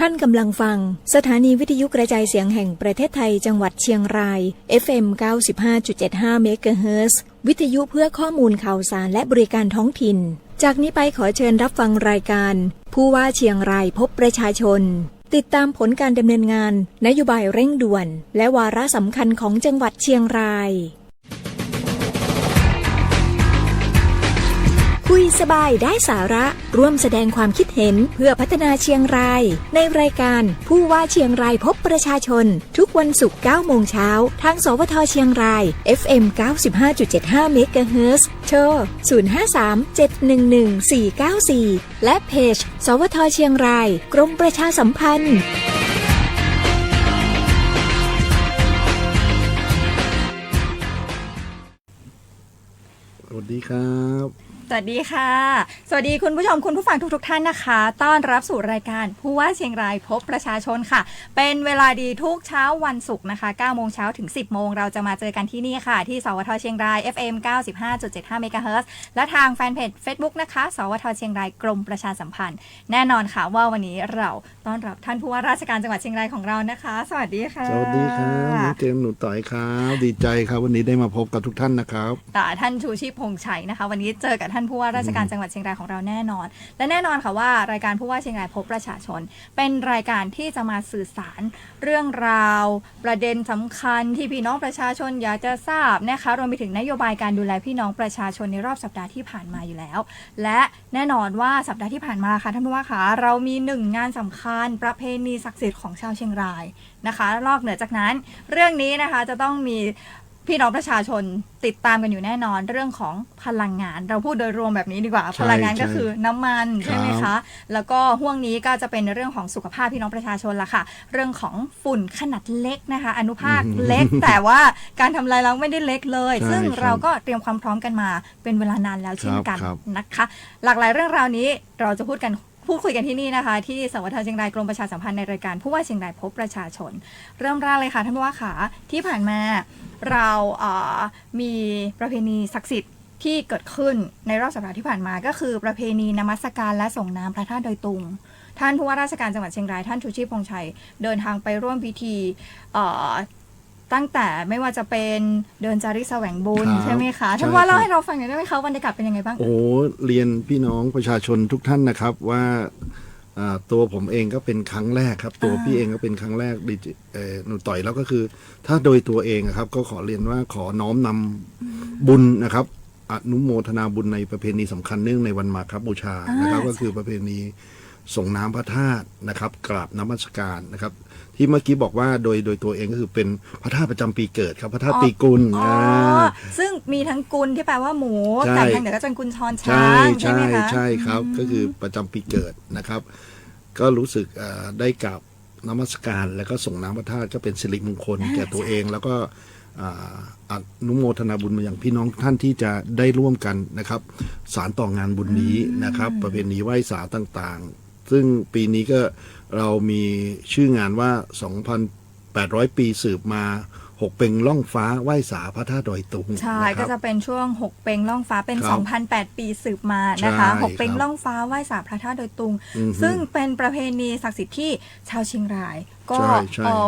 ท่านกำลังฟังสถานีวิทยุกระจายเสียงแห่งประเทศไทยจังหวัดเชียงราย FM 95.75 เมกะเฮิรตซ์วิทยุเพื่อข้อมูลข่าวสารและบริการท้องถิ่นจากนี้ไปขอเชิญรับฟังรายการผู้ว่าเชียงรายพบประชาชนติดตามผลการดำเนินงานนโยบายเร่งด่วนและวาระสำคัญของจังหวัดเชียงรายคุยสบายได้สาระร่วมแสดงความคิดเห็นเพื่อพัฒนาเชียงรายในรายการผู้ว่าเชียงรายพบประชาชนทุกวันศุกร์ 9 โมงเช้าทางสวทเชียงราย FM 95.75 เมกะเฮิรตซ์โทร 053-711-494 และเพจสวทเชียงรายกรมประชาสัมพันธ์สวัสดีครับสวัสดีค่ะสวัสดีคุณผู้ชมคุณผู้ฟังทุกท่านนะคะต้อนรับสู่รายการผู้ว่าเชียงรายพบประชาชนค่ะเป็นเวลาดีทุกเช้าวันศุกร์นะคะ 9 โมงเช้าถึง 10 โมงเราจะมาเจอกันที่นี่ค่ะที่สวทเชียงราย FM 95.75 เมกะเฮิรตซ์และทางแฟนเพจ Facebook นะคะสวทเชียงรายกรมประชาสัมพันธ์แน่นอนค่ะว่าวันนี้เราต้อนรับท่านผู้ว่าราชการจังหวัดเชียงรายของเรานะคะสวัสดีค่ะสวัสดีครับน้องเจมส์หนูต่อยครับดีใจครับวันนี้ได้มาพบกับทุกท่านนะครับท่านชูชีพพงษ์ชัยนะคะวันนี้เจอกับท่านผู้ว่าราชการจังหวัดเชียงรายของเราแน่นอนและแน่นอนค่ะว่ารายการผู้ว่าเชียงรายพบประชาชนเป็นรายการที่จะมาสื่อสารเรื่องราวประเด็นสำคัญที่พี่น้องประชาชนอยากจะทราบนะคะรวมไปถึงนโยบายการดูแลพี่น้องประชาชนในรอบสัปดาห์ที่ผ่านมาอยู่แล้วและแน่นอนว่าสัปดาห์ที่ผ่านมาค่ะท่านผู้ว่าคะเรามี1งานสำคัญประเพณีศักดิ์สิทธิ์ของชาวเชียงรายนะคะนอกเหนือจากนั้นเรื่องนี้นะคะจะต้องมีพี่น้องประชาชนติดตามกันอยู่แน่นอนเรื่องของพลังงานเราพูดโดยรวมแบบนี้ดีกว่าพลังงานก็คือน้ำมันใช่ไหมคะแล้วก็ห่วงนี้ก็จะเป็นเรื่องของสุขภาพพี่น้องประชาชนละค่ะเรื่องของฝุ่นขนาดเล็กนะคะอนุภาคเล็กแต่ว่าการทำลายเราไม่ได้เล็กเลยซึ่งเราก็เตรียมความพร้อมกันมาเป็นเวลานานแล้วเช่นกันนะคะหลากหลายเรื่องราวนี้เราจะพูดคุยกันที่นี่นะคะที่สวทเชียงรายกรมประชาสัมพันธ์ในรายการผู้ว่าเชียงรายพบประชาชนเริ่มแรกเลยค่ะท่านผู้ว่าขาที่ผ่านมาเรามีประเพณีศักดิ์สิทธิ์ที่เกิดขึ้นในรอบสัปดาห์ที่ผ่านมาก็คือประเพณีนมัสการและส่งน้ำพระธาตุดอยตุงท่านผู้ว่าราชการจังหวัดเชียงรายท่านชูชีพพงษ์ชัยเดินทางไปร่วมพิธีตั้งแต่ไม่ว่าจะเป็นเดินจาริกแสวงบุญใช่ไหมคะท่านว่าเล่าให้เราฟังหน่อยได้ไหมคะบรรยากาศเป็นยังไงบ้างโอ้เรียนพี่น้องประชาชนทุกท่านนะครับว่าตัวผมเองก็เป็นครั้งแรกครับตัวพี่เองก็เป็นครั้งแรกหนูต่อยแล้วก็คือถ้าโดยตัวเองครับก็ขอเรียนว่าขอน้อมนำบุญนะครับอนุโมทนาบุญในประเพณีสำคัญเนื่องในวันมาฆบูชานะครับก็คือประเพณีส่งน้ำพระธาตุนะครับกราบนมัสการนะครับที่เมื่อกี้บอกว่าโดยตัวเองก็คือเป็นพระธาตุประจำปีเกิดครับพระธาตุปีกุลซึ่งมีทั้งกุลที่แปลว่าหมูกับทางเหนือก็เป็นกุลชอนช้างใช่ไหมคะใช่ครับก็คือประจำปีเกิดนะครับก็รู้สึกได้กราบนมัสการแล้วก็ส่งน้ำพระธาตุก็เป็นสิริมงคลแก่ตัวเองแล้วก็อนุโมทนาบุญมาอย่างพี่น้องท่านที่จะได้ร่วมกันนะครับสานต่องานบุญนี้นะครับประเพณีไหว้สาต่างๆซึ่งปีนี้ก็เรามีชื่องานว่า 2,800 ปีสืบมา6เป็งล่องฟ้าไหว้สาพระธาตุดอยตุงใช่ก็จะเป็นช่วง6เป็งล่องฟ้าเป็น 2,008 ปีสืบมานะคะ6เป็งล่องฟ้าไหว้สาพระธาตุดอยตุงซึ่งเป็นประเพณีศักดิ์สิทธิ์ที่ชาวเชียงรายก็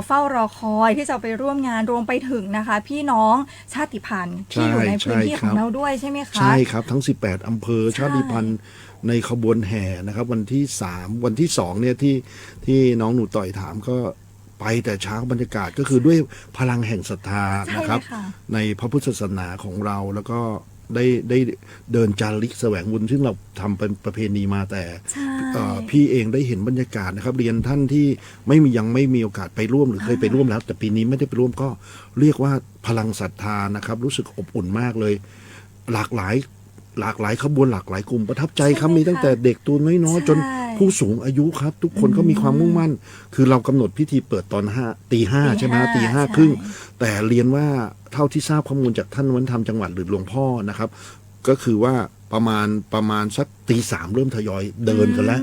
เฝ้ารอคอยที่จะไปร่วมงานรวมไปถึงนะคะพี่น้องชาติพันธุ์ที่อยู่ในพื้นที่ของเราด้วยใช่ไหมคะใช่ครับทั้ง18อำเภอชาติพันธุ์ในขบวนแห่นะครับวันที่3วันที่2เนี่ยที่น้องหนูต่อยถามก็ไปแต่เช้าบรรยากาศก็คือด้วยพลังแห่งศรัทธานะครับในพระพุทธศาสนาของเราแล้วก็ได้เดินจาริกแสวงบุญซึ่งเราทำเป็นประเพณีมาแต่พี่เองได้เห็นบรรยากาศนะครับเรียนท่านที่ยังไม่มีโอกาสไปร่วมหรือเคยไปร่วมแล้วแต่ปีนี้ไม่ได้ไปร่วมก็เรียกว่าพลังศรัทธานะครับรู้สึกอบอุ่นมากเลยหลากหลายขบวนหลากหลายกลุ่มประทับใจครับมีตั้งแต่เด็กตัวน้อยๆจนผู้สูงอายุครับทุกคนก็มีความมุ่งมั่นคือเรากำหนดพิธีเปิดตอนตีห้าใช่ไหมตี 5:30แต่เรียนว่าเท่าที่ทราบข้อมูลจากท่านวัฒนธรรมจังหวัดหรือหลวงพ่อนะครับก็คือว่าประมาณสักตี 3เริ่มทยอยเดินกันแล้ว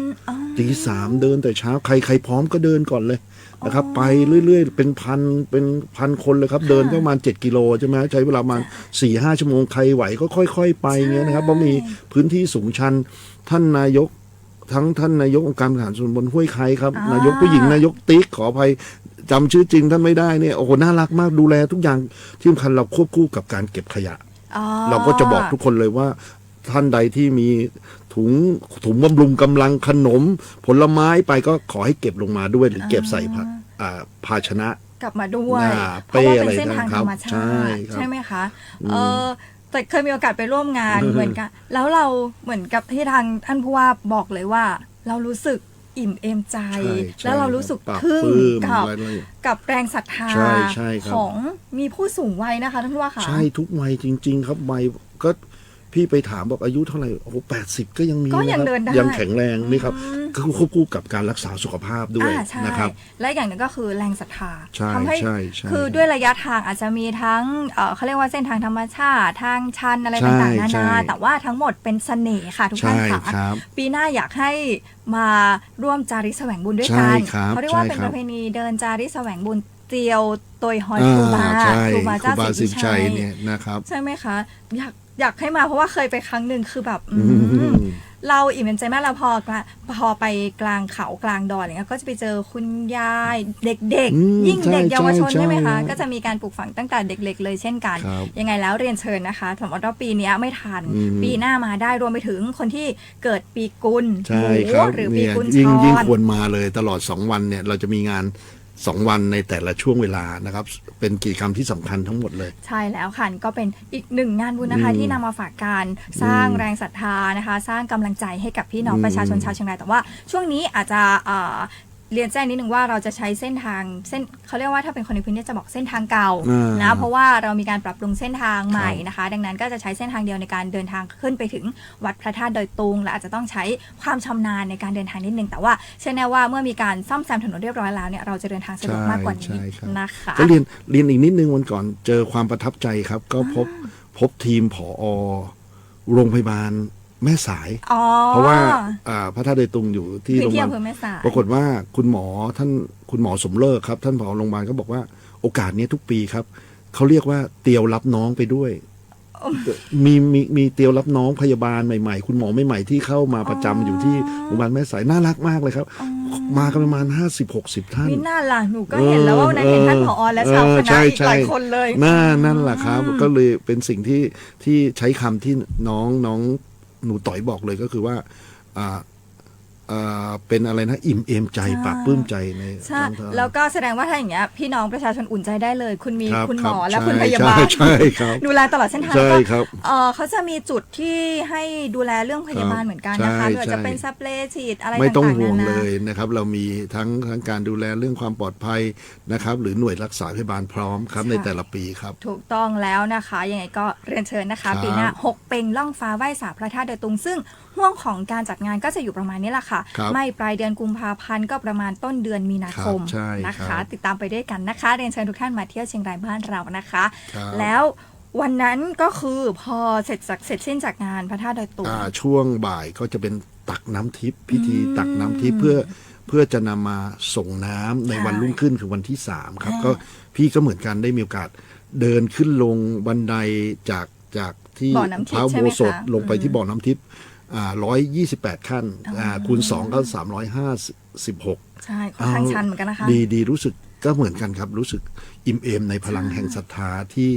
ตี 3เดินแต่เช้าใครพร้อมก็เดินก่อนเลยนะครับไปเรื่อยๆเป็นพันคนเลยครับเดินประมาณ7กิโลใช่ไหมใช้เวลาประมาณ 4-5 ชั่วโมงใครไหวก็ค่อยๆไปเงี้ยนะครับเพราะมีพื้นที่สูงชันท่านนายก ทั้งท่านนายกองค์การบริหารส่วนตำบลห้วยไคครับ อ่าน นายกผู้หญิงนายกติ๊กขออภัยจำชื่อจริงท่านไม่ได้เนี่ยโอ้โหน่ารักมากดูแลทุกอย่างที่สำคัญเราควบคู่กับการเก็บขยะ อ๋อ เราก็จะบอกทุกคนเลยว่าท่านใดที่มีถุงบำรุงกำลังขนม ผลไม้ไปก็ขอให้เก็บลงมาด้วยหรือเก็บใส่ภาชนะ กลับมาด้วย เพ เป้ ราะว่า อะไร เป็นเส้นทางธรรมชา ใช่ ติ ครับ ใช่ไหมคะแต่เคยมีโอกาสไปร่วมงานเหมือนกันแล้วเราเหมือนกับที่ทางท่านผู้ว่าบอกเลยว่า เรารู้สึกอิ่มเอมใจ ใช่ แล้วเรารู้สึก ปลาบ ทึ่ง ปลื้ม กับ อะไร กับแรงศรัทธา ใช่ครับ ของมีผู้สูงวัยนะคะท่านผู้ว่าค่ะ ใช่ทุกวัยจริง ๆ ครับวัยก็พี่ไปถามบอกอายุเท่าไหร่โอ้โห80 ก็ยังมี ก็ยัง นะครับ เดินได้ ยังแข็งแรงนี่ครับก็ควบคู่กับการรักษาสุขภาพด้วย ใช่ นะครับ และอย่างหนึงก็คือแรงศรัทธา ใช่ ทำให้ ใช่ใช่ คือด้วยระยะทางอาจจะมีทั้งเขาเรียกว่าเส้นทางธรรมชาติทางชันอะไรต่างๆนา ใช่ นาแต่ว่าทั้งหมดเป็นเสน่ห์ค่ะทุกท่าน ใช่ ค่ะ ครับ ปีหน้าอยากให้มาร่วมจาริกแสวงบุญด้วยกัน ใช่ครับ เขาเรียกว่า ใช่ เป็น ครั ป บ ระเพณีเดินจาริกแสวงบุญเตียวโตยฮอยครูบา ใช่ ครูบา ครู เจ้า บา ศรี สิ วิ บ ชั ชั ย ยเนี่ยนะครับ ใช่ไหมคะอยากให้มาเพราะว่าเคยไปครั้งหนึ่งคือแบบเราอิ่มเอมใจมากเราพอไปกลางเขากลางดอยอะไรเงี้ยก็จะไปเจอคุณยายเด็ก อืม ๆยิ่งเด็ก ใช่ เยาวชน ใช่ ใช่ไหมคะ ใช่ ก็จะมีการปลูกฝังตั้งแต่เด็กๆเลยเช่นกัน ครับ ยังไงแล้วเรียนเชิญนะคะสมมติว่าปีนี้ไม่ทัน อืม ปีหน้ามาได้รวมไปถึงคนที่เกิดปีกุล ใช่ หมู ครับ หรือปี เนี่ย กุลช ยิ่ง อน ควรมาเลยตลอด2วันเนี่ยเราจะมีงาน2วันในแต่ละช่วงเวลานะครับเป็นกิจกรรมที่สำคัญทั้งหมดเลย ใช่แล้วค่ะนี่ก็เป็นอีกหนึ่งงานบุญนะคะ ที่นำมาฝากการสร้างแรงศรัทธานะคะ สร้างกำลังใจให้กับพี่น้องประชาชนชาวเชียงรายแต่ว่าช่วงนี้อาจจะเรียนแจ้งนิดนึงว่าเราจะใช้เส้นทางเขาเรียกว่าถ้าเป็นคนในพื้นที่จะบอกเส้นทางเก่านะเพราะว่าเรามีการปรับปรุงเส้นทางใหม่นะคะ ดังนั้นก็จะใช้เส้นทางเดียวในการเดินทางขึ้นไปถึงวัดพระธาตุดอยตุงและอาจจะต้องใช้ความชำนาญในการเดินทางนิดนึงแต่ว่าเชื่อแน่ว่าเมื่อมีการซ่อมแซมถนนเรียบร้อยแล้วเนี่ยเราจะเดินทางสะดวกมากกว่านี้ ใช่ครับ นะคะ ก็เรียนอีกนิดนึงวันก่อนเจอความประทับใจครับ ก็พบทีมผอโรงพยาบาลแม่สาย อ๋อ เพราะว่าพระธาตุดอยตุงอยู่ที่ พื้ โร น งพ ที่ ยาบาล อำเภอแม่สาย ปรากฏว่าคุณหมอสมเลิกครับ ท่านผอโรงพยาบาลก็บอกว่าโอกาสนี้ทุกปีครับเขาเรียกว่าเตียวรับน้องไปด้วยมีเตียวรับน้องพยาบาลใหม่ๆ คุณหมอใหม่ๆที่เข้ามาประจำอยู่ที่โรงพยาบาลแม่สายน่ารักมากเลยครับ มากันประมาณ50-60 ท่าน มิน่าล่ะหนูก็เห็นแล้วว่าวันนั้นเห็นท่านผอและชาวคณะอีกหลายคนเลย นั่นแหละครับ ก็เลยเป็นสิ่งที่ใช้คำที่น้องหนูต่อยบอกเลยก็คือว่าเป็นอะไรนะอิ่มเอมใจปราบปลื้มใจใน ใช่ ท้องทาง แล้วก็แสดงว่าถ้าอย่างเงี้ยพี่น้องประชาชนอุ่นใจได้เลย คุณมี รับ คุณหมอ รับ และ ใช่ คุณพยาบาล ใช่ครับ ดูแลตลอดเส้นทาง ใช่ แล้วก็ ครับ เขาจะมีจุดที่ให้ดูแลเรื่องพยาบาลเหมือนกันนะคะ ใช่ ไม่ว่าจะ ใช่ เป็นสเปรย์ฉีดอะไร ไม่ต้อง ต่างๆ ห่วง นานา เลยนะครับ เรามีทั้งการดูแลเรื่องความปลอดภัยนะครับ หรือหน่วยรักษาพยาบาลพร้อมครับในแต่ละปีครับ ถูกต้องแล้วนะคะยังไงก็เรียนเชิญนะคะ ครับ ปีหน้า6เป็งล่องฟ้าไหว้สาพระธาตุดอยตุงซึ่งห่วงของการจัดงานก็จะอยู่ประมาณนี้แหละค่ะ ครับ ไม่ปลายเดือนกุมภาพันธ์ก็ประมาณต้นเดือนมีนาคม ครับใช่ นะ ครั คะ บ ติดตามไปด้วยกันนะคะเรียนเชิญทุกท่านมาเที่ยวเชียงรายบ้านเรานะคะ ครับ แล้ววันนั้นก็คือพอเสร็จสิ้นจากงานพระธาตุดอยตุง ช่วงบ่ายก็จะเป็นตักน้ำทิพย์พิธีตักน้ำทิพย์เพื่อจะนำมาส่งน้ำในวันรุ่งขึ้นคือวันที่3ครับก็พี่ก็เหมือนกันได้มีโอกาสเดินขึ้นลงบันไดจากที่ บ่อน้ำทิ พ พย์ ระ ใช่ โบ ไหม สถ คะ ลงไปที่บ่อน้ำทิพย์128 ขั้นคูณ2ก็356 ใช่ค่อนข้างชันเหมือนกันนะคะ ดีรู้สึกก็เหมือนกันครับ รู้สึกอิ่มเอมในพลังแห่งศรัทธาที่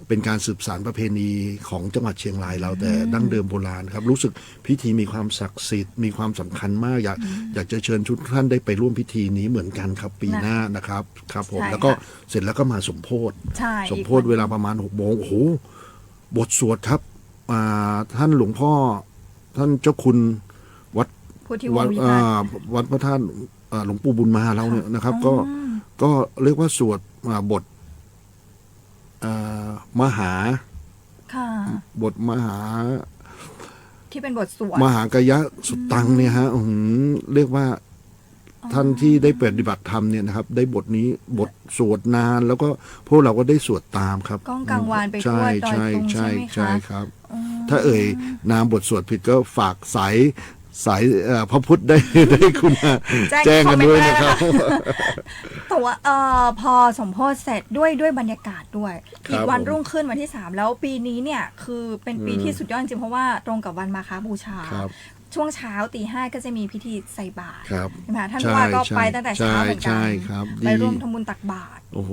เป็นการสืบสานประเพณีของจังหวัดเชียงรายเราแต่ดั้งเดิมโบราณครับรู้สึกพิธีมีความศักดิ์สิทธิ์มีความสำคัญมากอยากจะเชิญทุกท่านได้ไปร่วมพิธีนี้เหมือนกันครับปีหน้านะครับครับผม ใช่ แล้วก็ ค่ะ เสร็จแล้วก็มาสมโพธิ ใช่ สมโพธิเวลาประมาณ6 โมงโอ้โหบทสวดครับท่านหลวงพ่อท่านเจ้าคุณวัด พุทธิว วั ง ด ศ์วิพัฒน์ วัดพระธาตุหลวงปู่บุญมาเราเนี่ยนะครับ ก็เรียกว่าสวดบทมหา ค่ะ บทมหา ที่เป็นบทสวด มหากายะสุตตังเนี่ยฮะเรียกว่าท่านที่ได้ปฏิบัติธรรมเนี่ยนะครับ ได้บทนี้บทสวดนาน แล้วก็พวกเราก็ได้สวดตามครับ ก้องกังวานไปทั่วดอยตุงใช่ไหมคะ ใช่ครับ ถ้าเอ่ยนามบทสวดผิดก็ฝากสายพระพุทธได้คุณแจ้งกันด้วยนะครับ แต่ว่าพอสมโพธิเสร็จด้วยบรรยากาศด้วย ครับ อีกวัน ผม รุ่งขึ้นวันที่3แล้วปีนี้เนี่ยคือเป็นปีที่สุดยอดจริงๆเพราะว่าตรงกับวันมาฆบูชา ครับ ช่วงเช้าตี 5ก็จะมีพิธีใส่บาตร ครับ ใช่ไหมคะท่านผู้ว่าก็ไปตั้งแต่เช้าเหมือนกั ใช่ น ครับ ไป ดี ร่วมทำบุญตักบาตร โอ้โห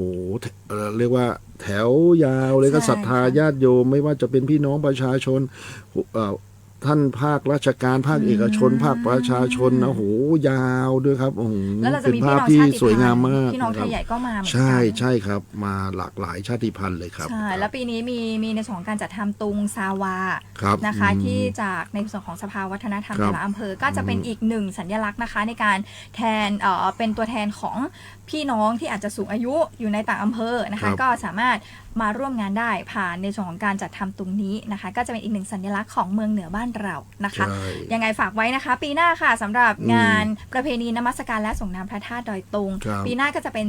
เรียกว่าแถวยาวเลยก็ ใช่ ศรัทธา ค่ะ ญาติโยมไม่ว่าจะเป็นพี่น้องประชาชนท่านภาคราชการภาคเอกชน ภาคประชาชนนะโอ้โหยาวด้วยครับโอ้โห แล้วเราจะ เป็น มี ภา พี่ พ น้อง ที่ ชาติ สวยงาม พัน มาก ธุ์พี่น้อง นะ ไท ครับ ยใหญ่ก็มาเหมือนกัน ใช่ใช่ครับมาหลากหลายชาติพันธุ์เลยครับ ใช่แล้วปีนี้มีในส่วนของการจัดทำตุงซาวา ครับ นะคะ อืม ที่จากในส่วนของสภาวัฒนธรรม ครั แต่ บ ละอำเภอก็จะเป็นอีกหนึ่งสัญลักษณ์นะคะในการแทนเป็นตัวแทนของพี่น้องที่อาจจะสูงอายุอยู่ในต่างอำเภอนะ ครั คะ บ ก็สามารถมาร่วมงานได้ผ่านในส่วนของการจัดทำตรงนี้นะคะ ก็จะเป็นอีกหนึ่งสัญลักษณ์ของเมืองเหนือบ้านเรานะคะ ใช่ ยังไงฝากไว้นะคะ ปีหน้าค่ะสำหรับงานประเพณีนมัสการและส่งน้ำพระธาตุดอยตุง ครับ ปีหน้าก็จะเป็น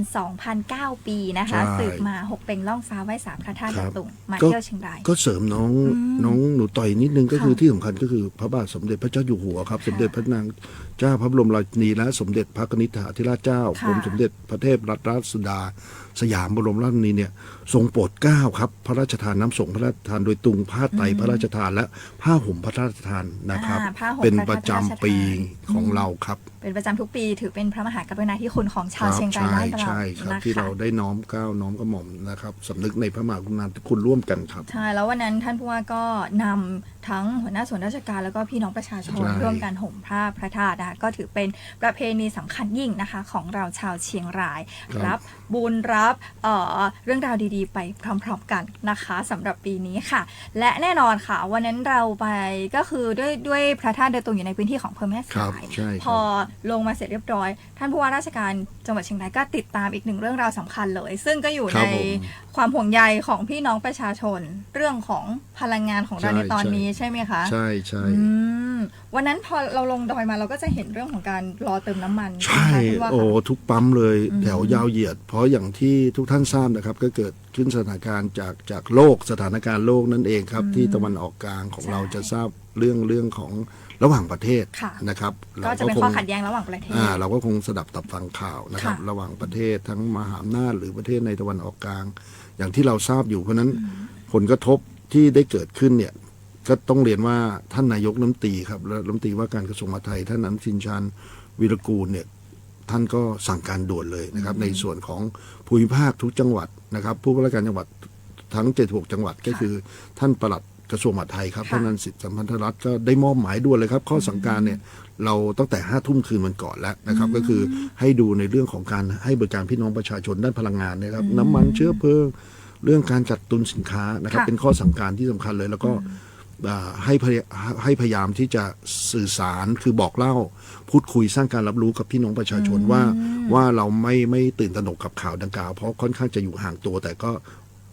2009 ปีนะคะ ใช่ สืบมา6เป็งล่องฟ้าไหว้สาพระธาตุดอยตุงมา ก็ เที่ยวเชียงราย ก็เสริมน้อง อืม น้องหนูต่อยนิดนึงก็ ค่ะ คือที่สำคัญก็คือพระบาทสมเด็จพระเจ้าอยู่หัวครับ ค่ะ สมเด็จพระนางเจ้าพระบรมราชินีและสมเด็จพระนิธิธิราชเจ้า ค่ะ กรมสมเด็จพระเทพรัตนราชสุดา สยามบรมราชชนนีเนี่ยทรงโปรดเกล้าครับพระราชทานน้ำสงฆ์พระราชทานโดยตุงผ้าไตรพระราชทานและผ้าห่มพระราชทานนะครับ ผ้าห่ม เป็น พ ประ ราช จำ ทาน ปีของเราครับ เป็นประจำทุกปีถือเป็นพระมหากรุณาธิคุณของชาว ครับ เชียงราย ใช่ บ้านเรา ใช่ครับ นะคะ ที่เราได้น้อมเกล้าน้อมกระหม่อมนะครับสำนึกในพระมหากรุณาธิคุณร่วมกันครับ ใช่แล้ววันนั้นท่านผู้ว่าก็นำทั้งหัวหน้าส่วนราชการแล้วก็พี่น้องประชาชน ใช่ ร่วมกันห่มผ้าพระธาตุนะคะก็ถือเป็นประเพณีสำคัญยิ่งนะคะของเราชาวเชียงราย รับบุญรับเรื่องราวดีๆ ไปพร้อมๆกันนะคะสำหรับปีนี้ค่ะ และแน่นอนค่ะวันนั้นเราไปก็คือด้วยพระธาตุเดินตรงอยู่ในพื้นที่ของอำเภอแม่ ครั สา บ ย ใช่ครับ พอลงมาเสร็จเรียบร้อย ท่านผู้ว่าราชการจังหวัดเชียงรายก็ติดตามอีกหนึ่งเรื่องราวสำคัญเลย ซึ่งก็อยู่ ครั ใน บผม ความห่วงใยของพี่น้องประชาชน เรื่องของพลังงานของเรา ใช่ ในตอนนี้ใช่ไหมคะ ใช่ใช่ อืมวันนั้นพอเราลงดอยมาเราก็จะเห็นเรื่องของการรอเติมน้ำมัน ใช่ ไหมคะท่านผู้ว่า โอ้ คะ ทุกปั๊มเลย อืม แถวยาวเหยียด เพราะอย่างที่ทุกท่านทราบนะครับ ก็เกิดขึ้นสถานการณ์จากโลกสถานการณ์โลกนั่นเองครับ ที่ตะวันออกกลางของ ใช่ เราจะทราบเรื่องของระหว่างประเทศ ค่ะ นะครับ ก็จะเป็นข้อขัดแย้งระหว่างประเทศ เราก็คงสดับตับฟังข่าวนะครับ ค่ะ ระหว่างประเทศทั้งมหาอำนาจหรือประเทศในตะวันออกกลาง อย่างที่เราทราบอยู่เพราะฉะนั้นผลกระทบที่ได้เกิดขึ้นเนี่ยก็ต้องเรียนว่าท่านนายกรัฐมนตรีครับและรัฐมนตรีว่าการกระทรวงมหาดไทยท่านอนุทินชาญวีรกูลเนี่ยท่านก็สั่งการด่วนเลยนะครับ ในส่วนของภูมิภาคทุกจังหวัดนะครับ ผู้ว่าราชการจังหวัดทั้ง76จังหวัดก็คือท่านปลัดกระทรวงมหาดไทยครับ ค่ะ ท่านนันสิทธิ์สัมพันธรัตน์ก็ได้มอบหมายด่วนเลยครับ ข้อสั่งการเนี่ยเราตั้งแต่5 ทุ่มคืนวันก่อนแล้วนะครับ ก็คือให้ดูในเรื่องของการให้บริการพี่น้องประชาชนด้านพลังงานนะครับ น้ำมันเชื้อเพลิง เรื่องการจัดตุนสินค้านะครับ ค่ะ เป็นข้อสั่งการที่สำคัญเลย แล้วก็ให้พยายามที่จะสื่อสารคือบอกเล่า พูดคุยสร้างการรับรู้กับพี่น้องประชาชนว่าเราไม่ตื่นตระหนกกับข่าวดังกล่าวเพราะค่อนข้างจะอยู่ห่างตัวแต่ก็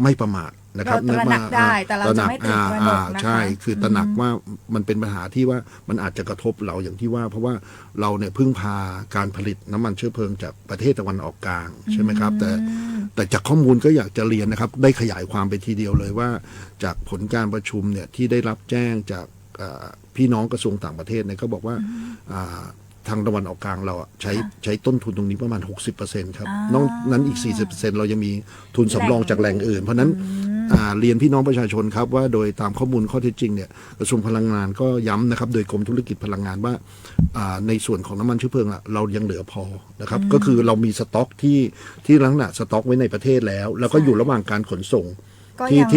ไม่ประมาทนะครับ เราตระหนักได้แต่เราจะไม่ตื่นตระหนกนะคะ ใช่คือตระหนักว่ามันเป็นปัญหาที่ว่ามันอาจจะกระทบเราอย่างที่ว่า เพราะว่าเราเนี่ยพึ่งพาการผลิตน้ำมันเชื้อเพลิงจากประเทศตะวันออกกลางใช่ไหมครับแต่จากข้อมูลก็อยากจะเรียนนะครับได้ขยายความไปทีเดียวเลยว่าจากผลการประชุมเนี่ยที่ได้รับแจ้งจากพี่น้องกระทรวงต่างประเทศเนี่ยก็บอกว่าทางตะวันออกกลางเราอะใช้ต้นทุนตรงนี้ประมาณ 60%ครับนอกนั้นอีก 40%เรายังมีทุนสำรองจากแหล่งอื่น เพราะนั้นเรียนพี่น้องประชาชนครับว่าโดยตามข้อมูลข้อเท็จจริงเนี่ยกระทรวงพลังงานก็ย้ำนะครับโดยกรมธุรกิจพลังงานว่าในส่วนของน้ำมันเชื้อเพลิงอะเรายังเหลือพอนะครับก็คือเรามีสต็อกที่ลักษณะสต็อกไว้ในประเทศแล้วก็อยู่ระหว่างการขนส่ง ก็ยัง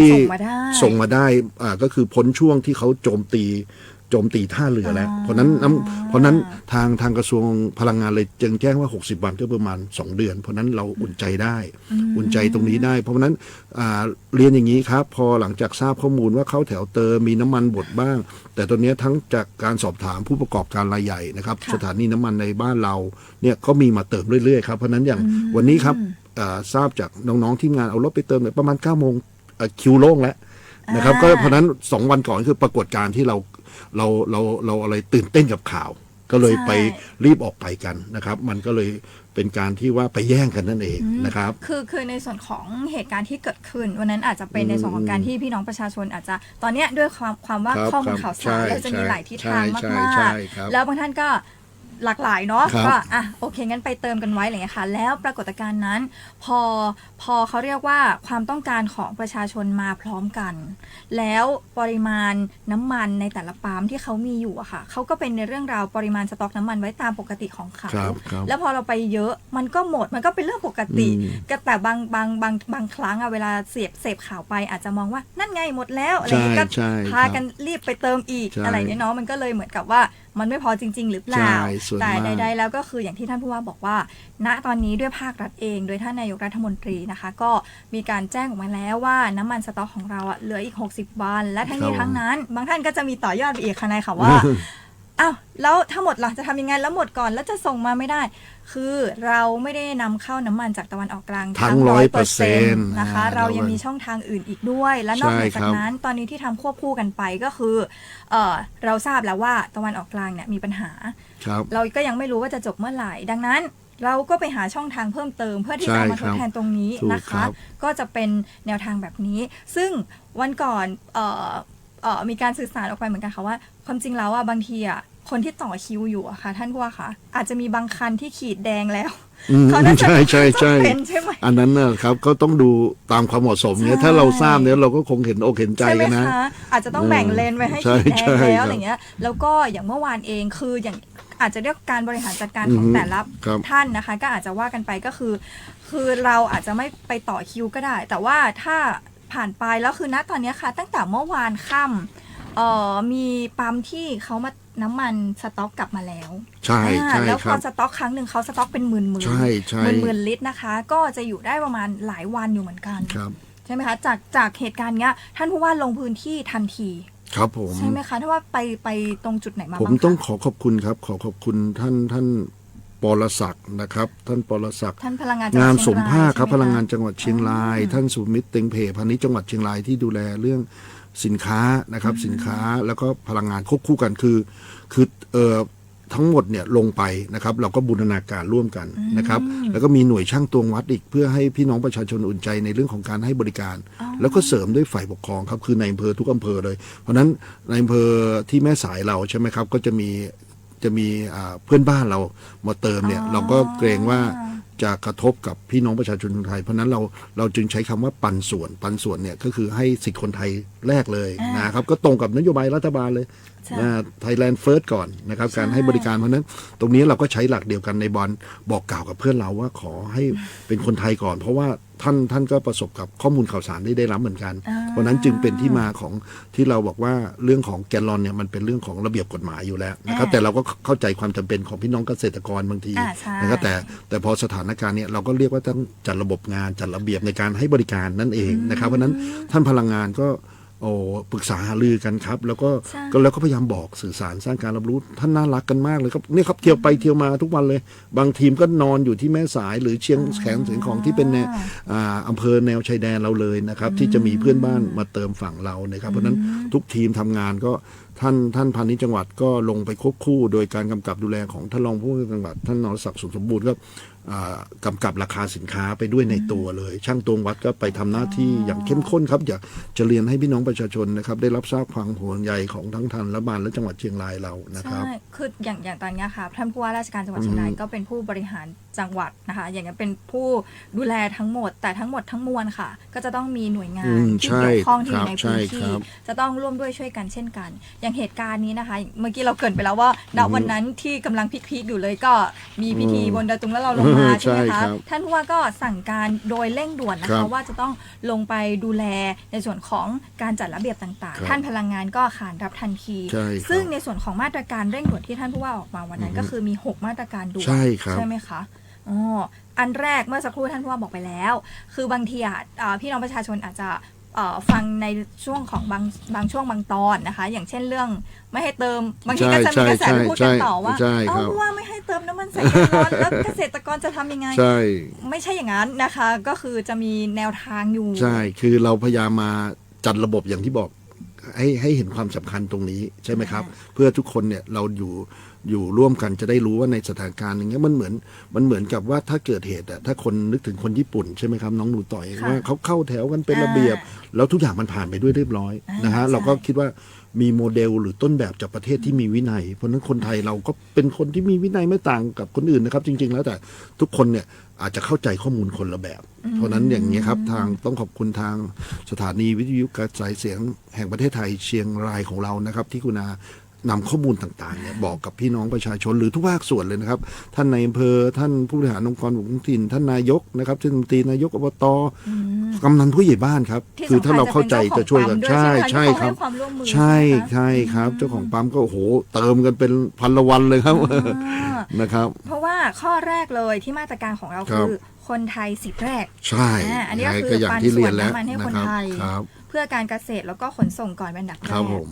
ส่งมาได้ ก็คือพ้นช่วงที่เขาโจมตีท่าเรือแล้ว เพราะนั้นทางกระทรวงพลังงานเลยจึงแจ้งว่า60 วันก็ประมาณ2 เดือน เพราะนั้นเราอุ่นใจได้ อุ่นใจตรงนี้ได้ เพราะฉะนั้นเรียนอย่างนี้ครับพอหลังจากทราบข้อมูลว่าเข้าแถวเติมมีน้ำมันบดบ้าง แต่ตอนนี้ทั้งจากการสอบถามผู้ประกอบการรายใหญ่นะครับสถานีน้ำมันในบ้านเราเนี่ยก็มีมาเติมเรื่อยๆครับเพราะนั้นอย่างวันนี้ครับทราบจากน้องๆทีมงานเอารถไปเติมเนี่ยประมาณ9 โมงคิวโล่งแล้วนะครับก็เพราะนั้น2 วันก่อนคือปรากฏการณ์ที่เราอะไรตื่นเต้นกับข่าว ก็เลยไปรีบออกไปกันนะครับมันก็เลยเป็นการที่ว่าไปแย่งกันนั่นเองนะครับคือในส่วนของเหตุการณ์ที่เกิดขึ้นวันนั้นอาจจะเป็นในส่วนของการที่พี่น้องประชาชนอาจจะตอนเนี้ยด้วยความว่าข้อมูลข่าวสารเราจะมีหลายทิศทางมากๆแล้วบางท่านก็ หลากหลายเนาะ ครับ ก็โอเคงั้นไปเติมกันไว้อะไรอย่างเงี้ยค่ะแล้วปรากฏการณ์นั้นพอเขาเรียกว่าความต้องการของประชาชนมาพร้อมกัน แล้วปริมาณน้ำมันในแต่ละปั๊มที่เขามีอยู่อะค่ะเขาก็เป็นในเรื่องราวปริมาณสต็อกน้ำมันไว้ตามปกติของเขา ครับ แล้วพอเราไปเยอะมันก็หมดมันก็เป็นเรื่องปกติ อืม ก็แต่บางครั้งอะเวลาเสพข่าวไปอาจจะมองว่านั่นไงหมดแล้วอะไรอย่างเงี้ยก็ ใช่ พากันรีบไปเติมอีก ใช่ อะไรเงี้ยเนาะมันก็เลยเหมือนกับว่ามันไม่พอจริง ๆ หรือเปล่า ใช่ส่วน แต่ มาก ใดๆแล้วก็คืออย่างที่ท่านผู้ว่าบอกว่า ณตอนนี้ด้วยภาครัฐเองโดยท่านนายกรัฐมนตรีนะคะ ก็มีการแจ้งออกมาแล้วว่าน้ำมันสต๊อกของเราอะเหลืออีก60 วัน และทั้งนี้ทั้งนั้น บางท่านก็จะมีต่อยอดไปอีกค่ะนายค่ะว่า อ้าวแล้วถ้าหมดล่ะจะทำยังไงแล้วหมดก่อนแล้วจะส่งมาไม่ได้ คือเราไม่ได้นำเข้าน้ำมันจากตะวันออกกลาง ทั้ง 100% นะคะ 100% เรายังมีช่องทางอื่นอีกด้วย และนอกเหนือ ใช่ค จา รั ก บ นั้นตอนนี้ที่ทำควบคู่กันไปก็คือเราทราบแล้วว่าตะวันออกกลางเนี่ยมีปัญหา ครับ เราก็ยังไม่รู้ว่าจะจบเมื่อไหร่ ดังนั้นเราก็ไปหาช่องทางเพิ่มเติมเพื่อที่จะมาทดแทนตรงนี้ ถูก นะ ครั คะ บ ก็จะเป็นแนวทางแบบนี้ ซึ่งวันก่อนมีการสื่อสารออกไปเหมือนกันค่ะว่าความจริงแล้วบางทีคนที่ต่อคิวอยู่อะค่ะท่านผู้ว่าคะอาจจะมีบางคันที่ขีดแดงแล้ว อืม เขาน่าจะ ใช่ใช่ เป็นใช่ไหม อันนั้นนะครับก็ต้องดูตามความเหมาะสมเนี่ย ใช่ ถ้าเราทราบเนี่ยเราก็คงเห็นอกเห็นใจ ใช่ไหม กันนะ คะอาจจะต้องแบ่งเลนไว้ให้ ใช่ ขีดแดง ใช่ แล้ว ครับ อะไรเงี้ยแล้วก็อย่างเมื่อวานเองคืออย่างอาจจะเรียกการบริหารจัดการของ อือฮึ แต่ละ ครับ ท่านนะคะ ก็อาจจะว่ากันไปก็คือเราอาจจะไม่ไปต่อคิวก็ได้ แต่ว่าถ้าผ่านไปแล้วคือณตอนเนี้ยค่ะ ตั้งแต่เมื่อวานค่ำมีปั๊มที่เขามาน้ำมันสต็อกกลับมาแล้ว ใช่ใช่ แล้ว ค พ รั อบ สต็อกครั้งหนึ่งเขาสต็อกเป็นหมื่น ใช่ใช่ หมื่นลิตรนะคะ ก็จะอยู่ได้ประมาณหลายวันอยู่เหมือนกัน ครับ ใช่ไหมคะจากเหตุการณ์เนี้ยท่านผู้ว่าลงพื้นที่ทันที ครับผม ใช่ไหมคะถ้าว่าไปตรงจุดไหนมา ผม บ้าง ต้อง คะ ขอขอบคุณครับ ขอขอบคุณท่านปรศักดิ์นะครับ ท่านปรศักดิ์ ท่านพลังงานจังห งา วั น ด ส เชีย ม งราย ภาคครับ ใช่ พ ไหมะ ลังงานจังหวัดเชียงราย อ๋อ ท่านสุมิตรเต็งเพพาณิชย์จังหวัดเชียงรายที่ดูแลเรื่องสินค้านะครับ สินค้าแล้วก็พลังงานควบคู่กันคือทั้งหมดเนี่ยลงไปนะครับ เราก็บูรณาการร่วมกันนะครับ แล้วก็มีหน่วยช่างตวงวัดอีกเพื่อให้พี่น้องประชาชนอุ่นใจในเรื่องของการให้บริการ แล้วก็เสริมด้วยฝ่ายปกครองครับคือในอำเภอทุกอำเภอเลย เพราะฉะนั้นในอำเภอที่แม่สายเราใช่ไหมครับ ก็จะมีเพื่อนบ้านเรามาเติมเนี่ยเราก็เกรงว่าจะกระทบกับพี่น้องประชาชนคนไทย เพราะฉะนั้นเราจึงใช้คำว่าปันส่วนเนี่ยก็คือให้สิทธิคนไทยแรกเลยนะครับก็ตรงกับนโยบายรัฐบาลเลย ใช่ ไทยแลนด์เฟิร์สก่อนนะครับ ใช่ การให้บริการเพราะฉะนั้นตรงนี้เราก็ใช้หลักเดียวกันในบอลบอกกล่าวกับเพื่อนเราว่าขอให้เป็นคนไทยก่อน เพราะว่าท่านก็ประสบกับข้อมูลข่าวสารได้รับเหมือนกัน เพราะฉะนั้นจึงเป็นที่มาของที่เราบอกว่าเรื่องของแกลลอนเนี่ยมันเป็นเรื่องของระเบียบกฎหมายอยู่แล้วนะครับแต่เราก็เข้าใจความจำเป็นของพี่น้องเกษตรกรบางที ใช่ นะครับแต่พอสถานการณ์เนี่ยเราก็เรียกว่าต้องจัดระบบงานจัดระเบียบในการให้บริการนั่นเองนะครับเพราะฉะนั้นท่านพลังงานก็ปรึกษาหารือกันครับ แล้วก็ ใช่ แล้วก็พยายามบอกสื่อสารสร้างการรับรู้ท่านน่ารักกันมากเลยครับเนี่ยครับเที่ยวไปเที่ยวมาทุกวันเลย บางทีมก็นอนอยู่ที่แม่สายหรือเชียงแขนเสียงของที่เป็นในอำเภอแนวชายแดนเราเลยนะครับที่จะมีเพื่อนบ้านมาเติมฝั่งเรานะครับเพราะฉะนั้นทุกทีมทำงานก็ท่านพาณิชย์จังหวัดก็ลงไปควบคู่โดยการกำกับดูแลของท่านรองผู้ว่าจังหวัดท่านนรศักดิ์สุขสมบูรณ์ก็กำกับราคาสินค้าไปด้วยในตัวเลย ช่างตวงวัดก็ไปทำหน้าที่อย่างเข้มข้นครับอยากจะเรียนให้พี่น้องประชาชนนะครับได้รับทราบความห่วงใยของทั้งทันรัฐบาลและจังหวัดเชียงรายเรานะครับ ใช่คืออย่างตอนเนี้ยค่ะท่านผู้ว่าราชการจังหวัดเชียงรายก็เป็นผู้บริหารจังหวัดนะคะ อย่างนี้นเป็นผู้ดูแลทั้งหมด แต่ทั้งหมดทั้งมวลค่ะ ก็จะต้องมีหน่วยงานที่ ใช่ เกี่ยวข้องที่อยู่ใน ใช่ พื้น ค ที่ รับ จะต้องร่วมด้วยช่วยกันเช่นกัน อย่างเหตุการณ์นี้นะคะ เมื่อกี้เราเกริ่นไปแล้วว่าณวันนั้นที่กำลังพีคๆอยู่เลยก็มีพิธีบนดอยตุงแล้วเราลงมาใช่ไหม ใช่ครั คะ บ ท่านผู้ว่าก็สั่งการโดยเร่งด่วนนะ ครั คะ บ ว่าจะต้องลงไปดูแลในส่วนของการจัดระเบียบต่าง ครับ ๆ ท่านพลังงานก็ขานรับทันที ใช่ครับ ซึ่งในส่วนของมาตรการเร่งด่วนที่ท่านผู้ว่าออกมาวันนั้นก็คือมี 6 มาตรการด่วน ใช่ครับ ใช่ไหมคะอ๋ออันแรกเมื่อสักครู่ท่านผู้ว่าบอกไปแล้ว คือบางทีพี่น้องประชาชนอาจจะฟังในช่วงของบางช่วงบางตอนนะคะ อย่างเช่นเรื่องไม่ให้เติมบางทีก็จะมีกระแสพูดกันต่อว่า ใช่ค เอ้า รับ ว่าไม่ให้เติมน้ำมันใส่แกลลอนแล้วเกษตรกรจะทำยังไง ใช่ ไม่ใช่อย่างนั้นนะคะ ก็คือจะมีแนวทางอยู่ ใช่คือเราพยายามมาจัดระบบอย่างที่บอกให้เห็นความสำคัญตรงนี้ใช่ไหมครับ เพื่อทุกคนเนี่ยเราอยู่ อยู่ร่วมกันจะได้รู้ว่าในสถานการณ์อย่างเงี้ยมันเหมือนกับว่าถ้าเกิดเหตุอะถ้าคนนึกถึงคนญี่ปุ่นใช่ไหมครับน้องหนูต่อย ค่ะ ว่าเขาเข้าแถวกันเป็นระเบียบ แล้วทุกอย่างมันผ่านไปด้วยเรียบร้อยนะฮะ ใช่ เราก็คิดว่ามีโมเดลหรือต้นแบบจากประเทศที่มีวินัย เพราะฉะนั้นคนไทยเราก็เป็นคนที่มีวินัยไม่ต่างกับคนอื่นนะครับ จริง ๆ แล้วแต่ทุกคนเนี่ยอาจจะเข้าใจข้อมูลคนละแบบ เพราะฉะนั้นอย่างนี้ยครับทางต้องขอบคุณทางสถานีวิทยุกระจายเสียงแห่งประเทศไทยเชียงรายของเรานะครับ ที่คุณานำข้อมูลต่างๆเนี่ยบอกกับพี่น้องประชาชนหรือทุกภาคส่วนเลยนะครับ ท่านในอำเภอท่านผู้บริหารองค์กรปกครองท้องถิ่นท่านนายกนะครับท่านรัฐมนตรีนายกอบตกำนันผู้ใหญ่บ้านครับ ที่ คือถ้าเราเข้าใจจะช่วยกัน สำคัญจะเป็นเจ้าของปั๊มด้วย ใช่ ใช่ไหมคะ ครับ ที่เขาให้ความร่วมมือ ใช่ นะคะ ใช่ครับ เจ้าของปั๊มก็โอ้โหเติมกันเป็นพันละวันเลยครับ อ่า นะครับ เพราะว่าข้อแรกเลยที่มาตรการของเรา ครับ คือคนไทยสิทธิ์แรก ใช่ อันนี้ก็คือ ก็อย่าง ปัน ที่ ส่ เรี วย น น แล้ว น้ำมันให้ นะ คน ครับ ไทย ครับ เพื่อการเกษตรแล้วก็ขนส่งก่อนเป็นอันดับแร ครับ ก ผม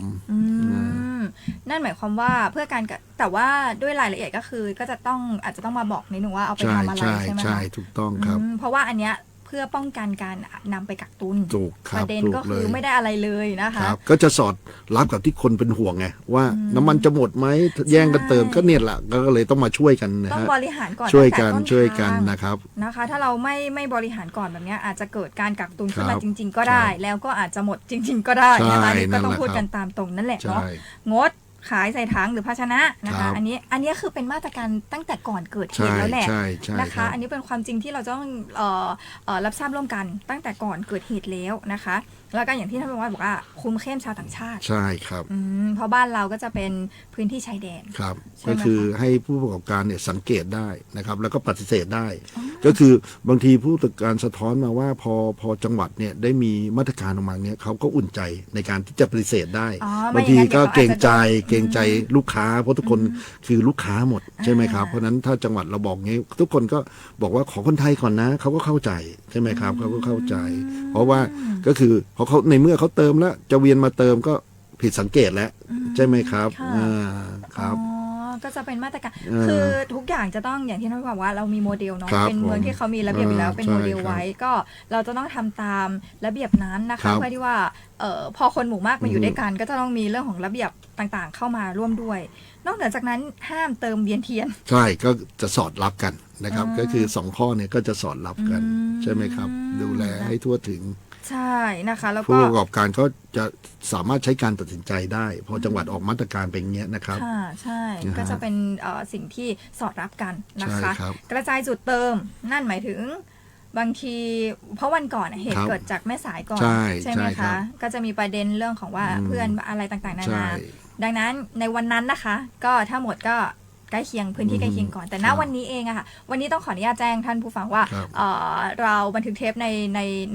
นั่นหมายความว่าเพื่อการแต่ว่าด้วยรายละเอียดก็คือก็จะต้องอาจจะต้องมาบอกนิดนึงว่าเอาไป ใช่ ทำอะไร ใช่ ใช่ไหม ใช่ คะ ถูกต้องครับ เพราะว่าอันเนี้ยเพื่อป้องกันการนำไปกักตุน ถูกค ป รับ ระเด็น ถูก ก็ เล คือยไม่ได้อะไรเลยนะคะ ครับ ก็จะสอดรับกับที่คนเป็นห่วงไงว่าน้ำมันจะหมดไหมแย่งกันเติมก็เนี่ยแหละก็เลยต้องมาช่วยกันนะ ต้อง ฮะ บริหารก่อน ช่วยกัน ตั้งแต่ต้ ช่วยกัน ทาง นะครับ นะคะ ถ้าเราไม่บริหารก่อนแบบเนี้ยอาจจะเกิดการกักตุนขึ้น ครั มา บ จริง ๆ ก็ได้ แล้วก็อาจจะหมดจริง ๆ ก็ได้นะคะ ใช่ นี่ก็ต้อง นั่นแหละ พูด ครับ กันตามตรงนั่นแหละเนาะ ใช่ งดขายใส่ถังหรือภาชนะนะ ครั คะ บ อันนี้คือเป็นมาตรการตั้งแต่ก่อนเกิดเห ใช่ ตุแล้วแหละ ใช่ใช่ นะ ครั คะ บ อันนี้เป็นความจริงที่เราต้องรับทราบร่วมกันตั้งแต่ก่อนเกิดเหตุแล้วนะคะ แล้วก็อย่างที่ท่านบอกว่าคุมเข้มชาวต่างชาติ ใช่ครับ เพราะบ้านเราก็จะเป็นพื้นที่ชายแดน ครับ ใช่ไหม ก็คือ คะ ให้ผู้ประกอบการเนี่ยสังเกตได้นะครับ แล้วก็ปฏิเสธได้ ก็คือบางทีผู้ประกอบการสะท้อนมาว่าพอจังหวัดเนี่ยได้มีมาตรการออกมาเนี่ยเขาก็อุ่นใจในการที่จะปฏิเสธได้ อ๋อไม่ บางทีก็ อย่างนั้น เกรงใจ เดี๋ยวเขาอาจจะ เกรงใจลูกค้าเพราะทุกคนคือลูกค้าหมดใช่ไหมครับ เพราะฉะนั้นถ้าจังหวัดเราบอกงี้ทุกคนก็บอกว่าขอคนไทยก่อนนะเขาก็เข้าใจใช่ไหมครับเขาก็เข้าใจ เพราะว่าก็คือพอเขาในเมื่อเขาเติมแล้วจะเวียนมาเติมก็ผิดสังเกตแล้วใช่ไหมครับ ค่ะ ครับ อ๋อก็จะเป็นมาตรการ เออ คือทุกอย่างจะต้องอย่างที่ท่านบอกว่าเรามีโมเดลเนาะ ครับ เป็นเมืองที่เขามีระเบียบอยู่แล้ว ผม เป็นโมเดล ใช่ครับ ไว้ก็เราจะต้องทำตามระเบียบนั้นนะ ครั คะ บ เพื่อที่ว่าพอคนหมู่มากมาอยู่ด้วยกัน ก็จะต้องมีเรื่องของระเบียบต่างๆ เข้ามาร่วมด้วย นอกเหนือจากนั้นห้ามเติมเวียนเทียน ใช่ก็จะสอดรับกันนะครับ ก็คือ2ข้อเนี่ยก็จะสอดรับกัน ใช่ไหมครับ ดูแลให้ทั่วถึง ใช่นะคะ แล้ว ผู้ ก็ ประกอบการก็จะสามารถใช้การตัดสินใจได้พอจังหวัดออกมาตรการเป็นอย่างเงี้ยนะครับ ค่ะใช่ นะฮะ ก็จะเป็นสิ่งที่สอดรับกันนะคะ ใช่ครับ กระจายจุดเติมนั่นหมายถึงบางที เพราะวันก่อนเหตุ ครับ เกิดจากแม่สายก่อน ใช่ ไหม ใช่ครั คะ บ ก็จะมีประเด็นเรื่องของว่าเพื่อนอะไรต่างๆนา ใช่ นาดังนั้นในวันนั้นนะคะ ก็ถ้าหมดก็ใกล้เคียงพื้นที่ใกล้เคียงก่อนแต่ณ ครับ วันนี้เองอะค่ะวันนี้ต้องขออนุญาตแจ้งท่านผู้ฟังว่า ครับ เราบันทึกเทป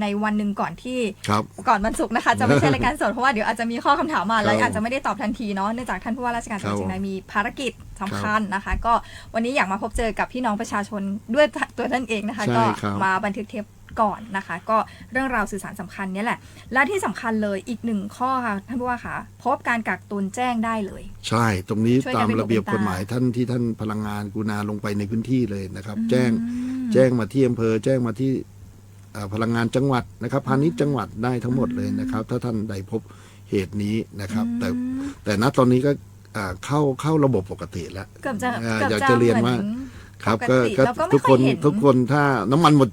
ในวันหนึ่งก่อนที่ ครับ ก่อนวันศุกร์นะคะ จะไม่ใช่รายการสดเพราะว่าเดี๋ยวอาจจะมีข้อคำถามมา ครับ แล้วอาจจะไม่ได้ตอบทันทีเนาะเนื่องจากท่านผู้ว่าราชการจังหวัดเชียงรายมีภารกิจสำคัญนะคะ ก็วันนี้อยากมาพบเจอกับพี่น้องประชาชนด้วยตัวท่านเองนะคะ ใช่ ก็ ครับ มาบันทึกเทปก่อนนะคะ ก็เรื่องราวสื่อสารสำคัญเนี่ยแหละ และที่สำคัญเลยอีกหนึ่งข้อค่ะท่านผู้ว่าคะพบการกักตุนแจ้งได้เลย ใช่ตรงนี้ ช่วยกัน ตามระเบียบ เป็นหู กฎหมาย เป็นตา ท่านที่ท่านพลังงานกรุณาลงไปในพื้นที่เลยนะครับ แจ้งมาที่อำเภอแจ้งมาที่พลังงานจังหวัดนะครับพาณิชย์จังหวัดได้ทั้งหมดเลยนะครับ ถ้าท่านใดพบเหตุนี้นะครับ แต่ณตอนนี้ก็เข้าระบบปกติแล้ว เกือบจะ อยากจะเรียนว่า ครับ ป ก็ เราก็ไม่ ทุก ค่ ค อย น เห็น ทุกคนถ้าน้ำมันหมด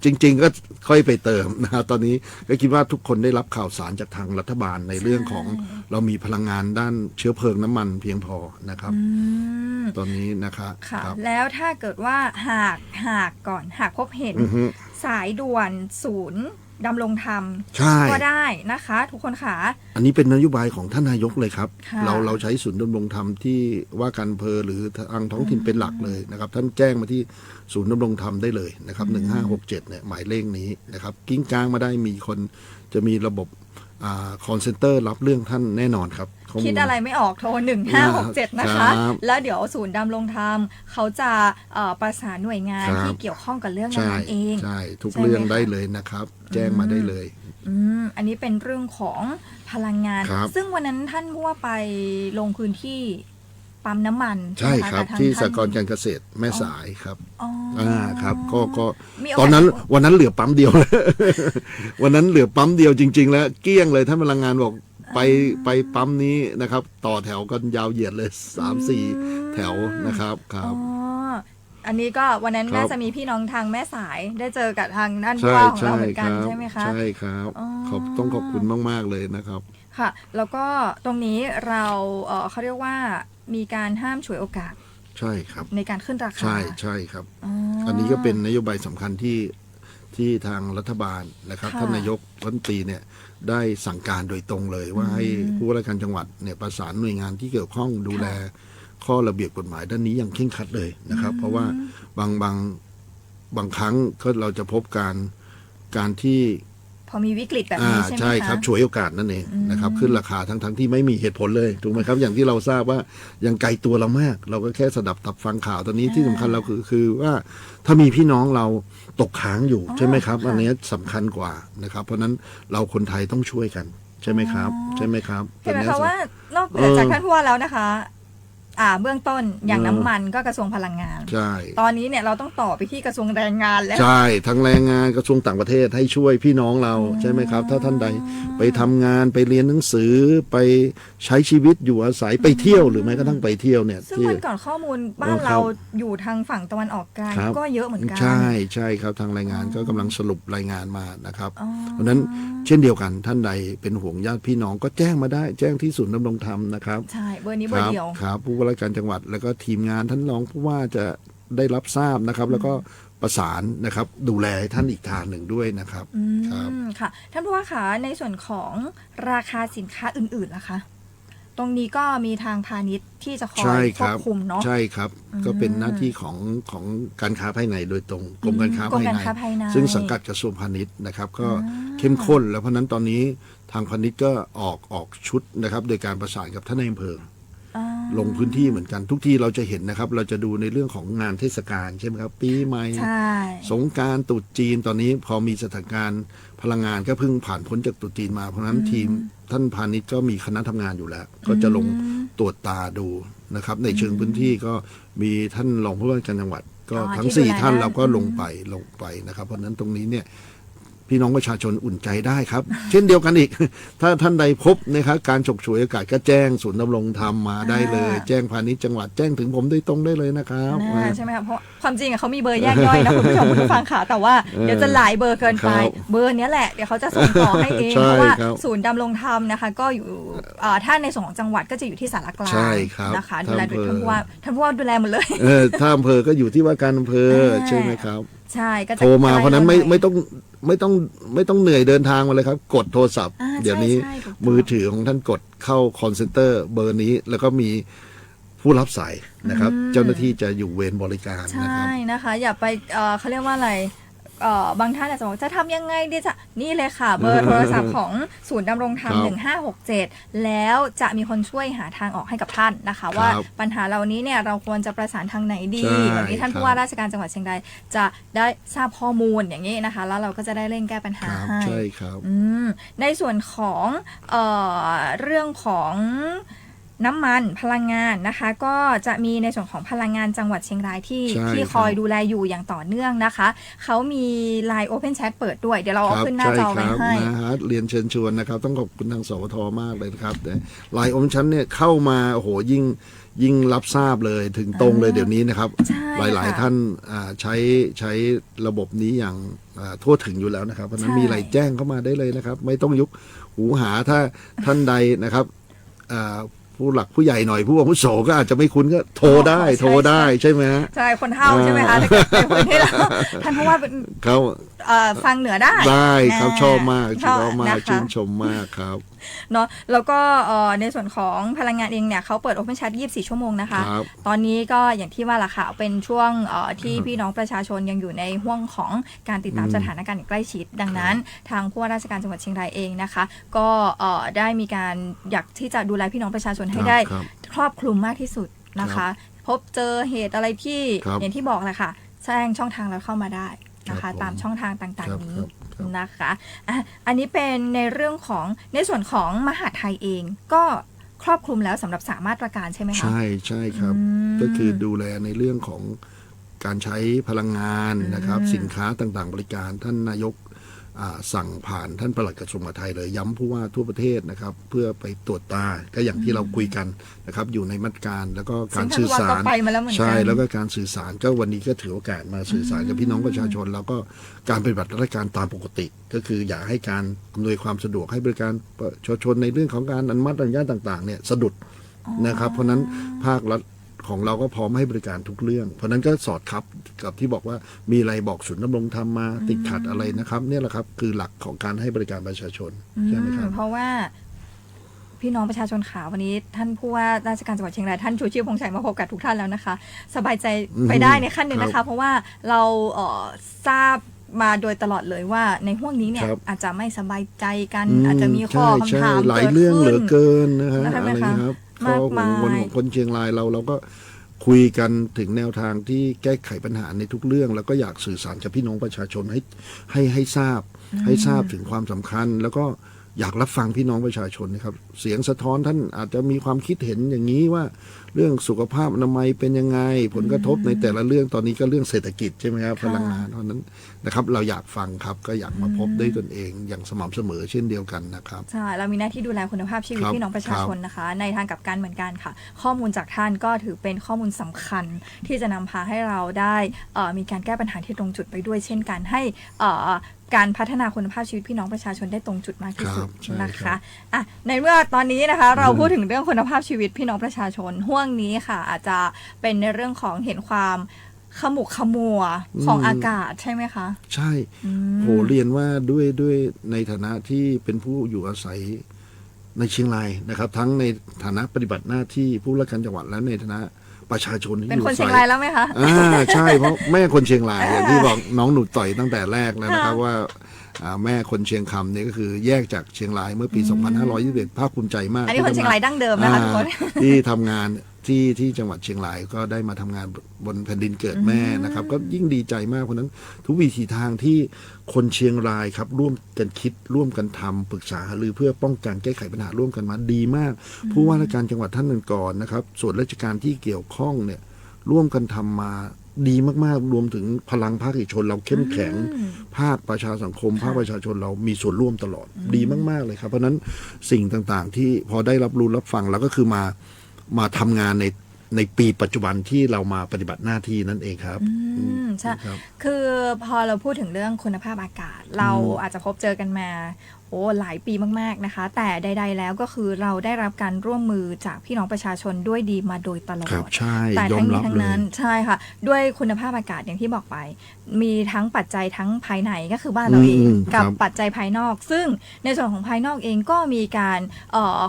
จริง ๆ ก็ค่อยไปเติมนะครับตอนนี้ก็คิดว่าทุกคนได้รับข่าวสารจากทางรัฐบาลในเรื่องของเรามีพลังงานด้านเชื้อเพลิงน้ำมันเพียงพอนะครับ ตอนนี้นะครับ ค่ะ ครับ แล้วถ้าเกิดว่าหากพบเห็น อือฮึ สายด่วนศูนย์ดำรงธรรม ใช่ ก็ได้นะคะ ทุกคนค่ะ อันนี้เป็นนโยบายของท่านนายกเลยครับ ค่ะ เราใช้ศูนย์ดำรงธรรมที่ว่าการอำเภอหรือทางท้องถิ่นเป็นหลักเลยนะครับ ท่านแจ้งมาที่ศูนย์ดำรงธรรมได้เลยนะครับ1567เนี่ยหมายเลขนี้นะครับกิ้งกลางมาได้มีคนจะมีระบบคอนเซนเตอร์รับเรื่องท่านแน่นอนครับข้มูล คิดอะไรไม่ออกโทร 1567 นะคะ ครับ แล้วเดี๋ยวศูนย์ดำรงธรรมเขาจะประสานหน่วยงาน ครับ ที่เกี่ยวข้องกับเรื่อง ใช่ นั้นเอง ใช่ทุก ใช่ไหม เรื่อง คะ ได้เลยนะครับ แจ้งมาได้เลย อันนี้เป็นเรื่องของพลังงาน ครับ ซึ่งวันนั้นท่านผู้ว่าไปลงพื้นที่ปั๊มน้ำมัน ใช่ ไหมะ ครับ กับทาง ที่ ท่าน สหกรณ์การเกษตรแม่สายครับ อ๋อ ครับก็ มีโอกาส ตอนนั้นวันนั้นเหลือปั๊มเดียว วันนั้นเหลือปั๊มเดียวจริง ๆ แล้วเกลี้ยงเลยท่านพลังงานบอก ไปปั๊มนี้นะครับต่อแถวกันยาวเหยียดเลย3-4 แถวนะครับครับ อันนี้ก็วันนั้น ครับ น่าจะมีพี่น้องทางแม่สายได้เจอกับทางด้าน ใช่ พ่อของ ใช่ เราเหมือน ค กัน รับ ใช่ไหมคะ ใช่ครับ อ๋อ ต้องขอบคุณมากๆเลยนะครับ ค่ะ แล้วก็ตรงนี้เราเขาเรียกว่ามีการห้ามฉวยโอกาส ใช่ครับ ในการขึ้นราคา ใช่ครับ อ๋อ อันนี้ก็เป็นนโยบายสำคัญที่ทางรัฐบาลนะครับ ค่ะ ท่านนายกรัฐมนตรีเนี่ยได้สั่งการโดยตรงเลย ว่าให้ผู้ว่าราชการจังหวัดเนี่ยประสานหน่วยงานที่เกี่ยวข้องดูแลข้อระเบียบกฎหมายด้านนี้อย่างเคร่งครัดเลยนะครับ เพราะว่าบางครั้งก็เราจะพบการที่ พอมีวิกฤตแบบนี้ใช่ไหมคะ ใช่ครับฉวยโอกาสนั่นเองนะครับขึ้นราคาทั้งที่ไม่มีเหตุผลเลยถูกไหมครับ อย่างที่เราทราบว่ายังไกลตัวเรามาก เราก็แค่สดับตับฟังข่าวตอนนี้ที่สำคัญเราคือว่าถ้ามีพี่น้องเราตกค้างอยู่ใช่ไหมครับ อันนี้สำคัญกว่านะครับ เพราะฉะนั้นเราคนไทยต้องช่วยกันใช่ไหมครับใช่ไหมครับ เห็นไหม ต คะ อนนี้ ว่านอกเหนือจากท่านผู้ว่าแล้วนะคะ เบื้องต้นอย่างน้ำมันก็กระทรวงพลังงาน ใช่ ตอนนี้เนี่ยเราต้องต่อไปที่กระทรวงแรงงานแล้ว ใช่ทั้งแรงงานกระทรวงต่างประเทศให้ช่วยพี่น้องเราใช่ไหมครับ ถ้าท่านใดไปทำงานไปเรียนหนังสือไปใช้ชีวิตอยู่อาศัยไปเที่ยวหรือแม้กระทั่งไปเที่ยวเนี่ย ซึ่ง ที่ วันก่อนข้อมูลบ้านเราอยู่ทางฝั่งตะวันออกกลาง ครับ ก็เยอะเหมือนกัน ใช่ครับทางรายงานก็กำลังสรุปรายงานมานะครับ อ๋อ เพราะฉะนั้นเช่นเดียวกันท่านใดเป็นห่วงญาติพี่น้องก็แจ้งมาได้แจ้งที่ศูนย์ดำรงธรรมนะครับ ใช่เบอร์นี้เบ ค อ รั ร์เดียว ครับผู้ว่าราชการจังหวัดแล้วก็ทีมงานท่านรองผู้ว่าจะได้รับทราบนะครับ แล้วก็ประสานนะครับดูแลให้ท่านอีกทางหนึ่งด้วยนะครับครับ ค่ะท่านผู้ว่าคะในส่วนของราคาสินค้าอื่นๆล่ะคะ ตรงนี้ก็มีทางพาณิชย์ที่จะคอ ใช่ ย ค คว รั บบ คุมเนาะ ใช่ครับ ก็เป็นหน้าที่ของการค้าภายในโดยตรงกรมการค้าก รม ภาย การ ใน ค้าภายใน ซึ่งสังกัดกระทรวงพาณิชย์นะครับ ก็เข้มข้นแล้วเพราะฉะนั้นตอนนี้ทางพาณิชย์ก็ออกชุดนะครับ โดยการประสานกับท่านนายอำเภอ อ่า ลงพื้นที่เหมือนกันทุกที่เราจะเห็นนะครับ เราจะดูในเรื่องของงานเทศกาลใช่ไหมครับปีใหม่ ใช่ สงกรานต์ตรุษจีนตอนนี้พอมีสถานการณ์พลังงานก็เพิ่งผ่านพ้นจากตรุษจีนมาเพราะฉะนั้นทีมท่านพาณิชย์ก็มีคณะทำงานอยู่แล้ว ก็จะลงตรวจตาดูนะครับ ในเชิงพื้นที่ก็มีท่านรองผู้ว่าราชการจังหวัด ก็ทั้ง4ท่านเราก็ลงไปนะครับ เพราะฉะนั้นตรงนี้เนี่ยพี่น้องประชาชนอุ่นใจได้ครับ เช่นเดียวกันอีก ถ้าท่านใดพบนะครับการฉกฉวยโอกาสก็แจ้งศูนย์ดำรงธรรมมาได้เลย แจ้งพาณิชย์จังหวัดแจ้งถึงผมโดยตรงได้เลยนะครับ ใช่ไหมคะเพราะความจริงอะเขามีเบอร์แยกย่อยนะคุณผู้ชมคุณผู้ฟังค่ะแต่ว่าเดี๋ยวจะหลายเบอร์เกินไป ครับ เบอร์เนี้ยแหละเดี๋ยวเขาจะส่งต่อให้เอง ใช่ เพราะว่า ครับ ศูนย์ดำรงธรรมนะคะ ก็อยู่ถ้าในส่วนของจังหวัดก็จะอยู่ที่สารกลาง ใช่ครับ นะคะดูแลโดย ท่านอำเภอ ท่านผู้ว่าดูแลหมดเลย ถ้าอำเภอก็อยู่ที่ว่าการอำเภอใช่ไหมครับ ใช่ก็จะ โทรมาเพราะฉะนั้นไม่ ใกล้ ไม่ต้องเหนื่อยเดินทางมาเลยครับ กดโทรศัพท์ อ่า เดี๋ยวนี้ ใช่ถูกต้อง มือถือของท่านกดเข้าคอนเซ็นเตอร์เบอร์นี้แล้วก็มีผู้รับสายนะครับ เจ้าหน้าที่จะอยู่เวรบริการนะ ใช่ ครับ นะคะ อย่าไปเขาเรียกว่าอะไรบางท่านอาจจะบอกจะทำยังไงดีจะนี่เลยค่ะ เบอร์โทรศัพท์ของศูนย์ดำรงธรรม ครับ 1567 แล้วจะมีคนช่วยหาทางออกให้กับท่านนะคะ ว่าปัญหาเหล่านี้เนี่ยเราควรจะประสานทางไหนดี ใช่ วันนี้ท่านผู้ว่าราชการจังหวัดเชียงรายจะได้ทราบข้อมูลอย่างนี้นะคะ แล้วเราก็จะได้เร่งแก้ปัญหา ครับ ให้ ใช่ครับ ในส่วนของเรื่องของน้ำมันพลังงานนะคะ ก็จะมีในส่วนของพลังงานจังหวัดเชียงรายที่ ใช่ ที่คอยดูแลอยู่อย่างต่อเนื่องนะคะเขามี Line Open Chat เปิดด้วย เดี๋ยวเราเอาขึ้นหน้าจอไว้ให้ นะฮะเรียนเชิญชวนนะครับ ต้องขอบคุณทางสวทมากเลยนะครับแต่ไลน์อมชั้นเนี่ยเข้ามาโอ้โหยิ่งรับทราบเลยถึงตรงเลยเดี๋ยวนี้นะครับ ใช่ หลาย ค่ะ ๆท่านใช้ระบบนี้อย่างทั่วถึงอยู่แล้วนะครับเพราะฉะนั้น ใช่ มีอะไรแจ้งเข้ามาได้เลยนะครับ ไม่ต้องยุกหูหาถ้าท่านใดนะครับผู้หลักผู้ใหญ่หน่อยผู้อาวุโสก็อาจจะไม่คุ้นก็โทรได้ใช่ไหมฮะ ใช่คนเฒ่าใช่ไหมคะถ้าเกิดเป็นคนที่เราท่านผู้ว่าเป็น เขา ฟังเหนือได้ ได้ครับชอบมาก ชอบ ชอบมาก นะคะ ชื่นชมมากครับ เนาะแล้วก็ในส่วนของพลังงานเองเนี่ยเขาเปิด Open Chat 24 ชั่วโมงนะคะ ครับ ตอนนี้ก็อย่างที่ว่าล่ะค่ะเป็นช่วงที่พี่น้องประชาชนยังอยู่ในห่วงของการติดตามสถานการณ์อย่างใกล้ชิด ดังนั้นทางผู้ว่าราชการจังหวัดเชียงรายเองนะคะ ก็ได้มีการอยากที่จะดูแลพี่น้องประชาชนให้ได้ ครับ ครอบคลุมมากที่สุดนะคะ พบเจอเหตุอะไรที่ ครับ อย่างที่บอกแหละค่ะแจ้งช่องทางเราเข้ามาได้นะ ครั คะ บผม ตามช่องทางต่างๆนี้ ครับ นะคะอันนี้เป็นในเรื่องของในส่วนของมหาดไทยเองก็ครอบคลุมแล้วสำหรับ3มาตรการใช่ไหมคะ ใช่ครับ ก็คือดูแลในเรื่องของการใช้พลังงานนะครับ สินค้าต่างๆ บริการท่านนายก สั่งผ่านท่านปลัดกระทรวงมหาดไทยเลยย้ำผู้ว่าทั่วประเทศนะครับเพื่อไปตรวจตาก็อย่างที่เราคุยกันนะครับอยู่ในมาตรการแล้วก็การสื่อสาร ไปมาแล้วเหมือนกัน ใช่แล้วก็การสื่อสารก็วันนี้ก็ถือโอกาสมาสื่อสารกับพี่น้องประชาชนแล้วก็การปฏิบัติราชการตามปกติ ก็คืออยากให้การอำนวยความสะดวกให้บริการประชาชนในเรื่องของการอนุมัติอนุญาตต่างๆเนี่ยสะดุดนะครับเพราะนั้นภาครัฐของเราก็พร้อมให้บริการทุกเรื่องเพราะนั้นก็สอดครับกับที่บอกว่ามีอะไรบอกศูนย์ดำรงธรรมมาติดขัดอะไรนะครับเนี่ยแหละครับคือหลักของการให้บริการประชาชนใช่ไหมครับ เพราะว่าพี่น้องประชาชนขาวันนี้ท่านผู้ว่าราชการจังหวัดเชียงรายท่านชูชีพพงษ์ชัยมาพบกับทุกท่านแล้วนะคะสบายใจไปได้ในขั้นหนึ่งนะคะเพราะว่าเราทราบมาโดยตลอดเลยว่าในห่วงนี้เนี่ยอาจจะไม่สบายใจกันอาจจะมีข้อคำถาม หลายเรื่องเหลือเกินนะฮะอะไรครับข้อ มาก กังวล มาย ของคนเชียงรายเราก็คุยกันถึงแนวทางที่แก้ไขปัญหาในทุกเรื่องแล้วก็อยากสื่อสารกับพี่น้องประชาชนให้ทราบถึงความสำคัญแล้วก็อยากรับฟังพี่น้องประชาชนนะครับเสียงสะท้อนท่านอาจจะมีความคิดเห็นอย่างนี้ว่าเรื่องสุขภาพอนามัยเป็นยังไงผลกระทบในแต่ละเรื่องตอนนี้ก็เรื่องเศรษฐกิจใช่ไหมครับพลังงานเพราะนั้นนะครับเราอยากฟังครับก็อยากมาพบด้วยตนเองอย่างสม่ำเสมอเช่นเดียวกันนะครับใช่เรามีหน้าที่ดูแลคุณภาพชีวิตพี่น้องประชาชนนะคะในทางกลับกันเหมือนกันค่ะข้อมูลจากท่านก็ถือเป็นข้อมูลสำคัญที่จะนำพาให้เราได้มีการแก้ปัญหาที่ตรงจุดไปด้วยเช่นกันให้การพัฒนาคุณภาพชีวิตพี่น้องประชาชนได้ตรงจุดมากที่สุดนะคะอ่ะในเมื่อตอนนี้นะคะเราพูดถึงเรื่องคุณภาพชีวิตพี่น้องประชาชนห่วงนี้ค่ะอาจจะเป็นในเรื่องของเห็นความขมุกขมัวของอากาศใช่ไหมคะใช่โหเรียนว่าด้วยในฐานะที่เป็นผู้อยู่อาศัยในเชียงรายนะครับทั้งในฐานะปฏิบัติหน้าที่ผู้ราชการจังหวัดและในฐานะประชาชนที่อยู่ เป็นคนเชียงรายแล้วไหมคะใช่เพราะแม่คนเชียงรายอย่างที่บอกน้องหนูต่อยตั้งแต่แรกแล้วนะครับว่าแม่คนเชียงคำนี่ก็คือแยกจากเชียงรายเมื่อปี 2521 ภาคภูมิใจมากอันนี้คนเชียงรายดั้งเดิมนะคะทุกคนที่ทำงานที่จังหวัดเชียงรายก็ได้มาทำงานบนแผ่นดินเกิดแม่นะครับก็ยิ่งดีใจมากเพราะนั้นทุกวิถีทางที่คนเชียงรายครับร่วมกันคิดร่วมกันทำปรึกษาหรือเพื่อป้องกันแก้ไขปัญหาร่วมกันมาดีมากผู้ว่าราชการจังหวัดท่านก่อนนะครับส่วนราชการที่เกี่ยวข้องเนี่ยร่วมกันทำมาดีมากๆรวมถึงพลังภาคเอกชนเราเข้มแข็งภาคประชาสังคมภาคประชาชนเรามีส่วนร่วมตลอดดีมากๆเลยครับเพราะนั้นสิ่งต่างๆที่พอได้รับรู้รับฟังแล้วก็คือมาทำงานในปีปัจจุบันที่เรามาปฏิบัติหน้าที่นั่นเองครับใช่คือพอเราพูดถึงเรื่องคุณภาพอากาศเราอาจจะพบเจอกันมาหลายปีมากๆนะคะแต่ใดๆแล้วก็คือเราได้รับการร่วมมือจากพี่น้องประชาชนด้วยดีมาโดยตลอดแต่ทั้งนี้ทั้งนั้นใช่ค่ะด้วยคุณภาพอากาศอย่างที่บอกไปมีทั้งปัจจัยทั้งภายในก็คือบ้านเราเองกับปัจจัยภายนอกซึ่งในส่วนของภายนอกเองก็มีการ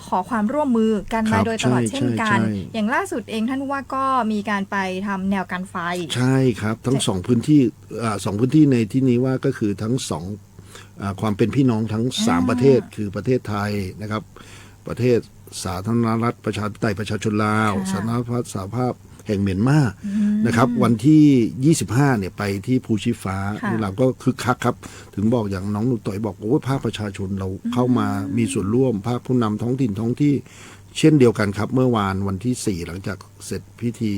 ขอความร่วมมือกันมาโดยตลอดเช่นกันอย่างล่าสุดเองท่านว่าก็มีการไปทำแนวกันไฟใช่ครับทั้งสองพื้นที่ในที่นี้ว่าก็คือทั้งสองความเป็นพี่น้องทั้ง3ประเทศคือประเทศไทยนะครับประเทศสาธารณรัฐประชาธิปไตยประชาชนลาวสาธารณรัฐสหภาพแห่งเมียนมานะครับวันที่25เนี่ยไปที่ภูชีฟ้าเราก็คึกคักครับถึงบอกอย่างน้องหนูต่อยบอกภาคประชาชนเราเข้ามามีส่วนร่วมภาคผู้นำท้องถิ่นท้องที่เช่นเดียวกันครับเมื่อวันที่4หลังจากเสร็จพิธี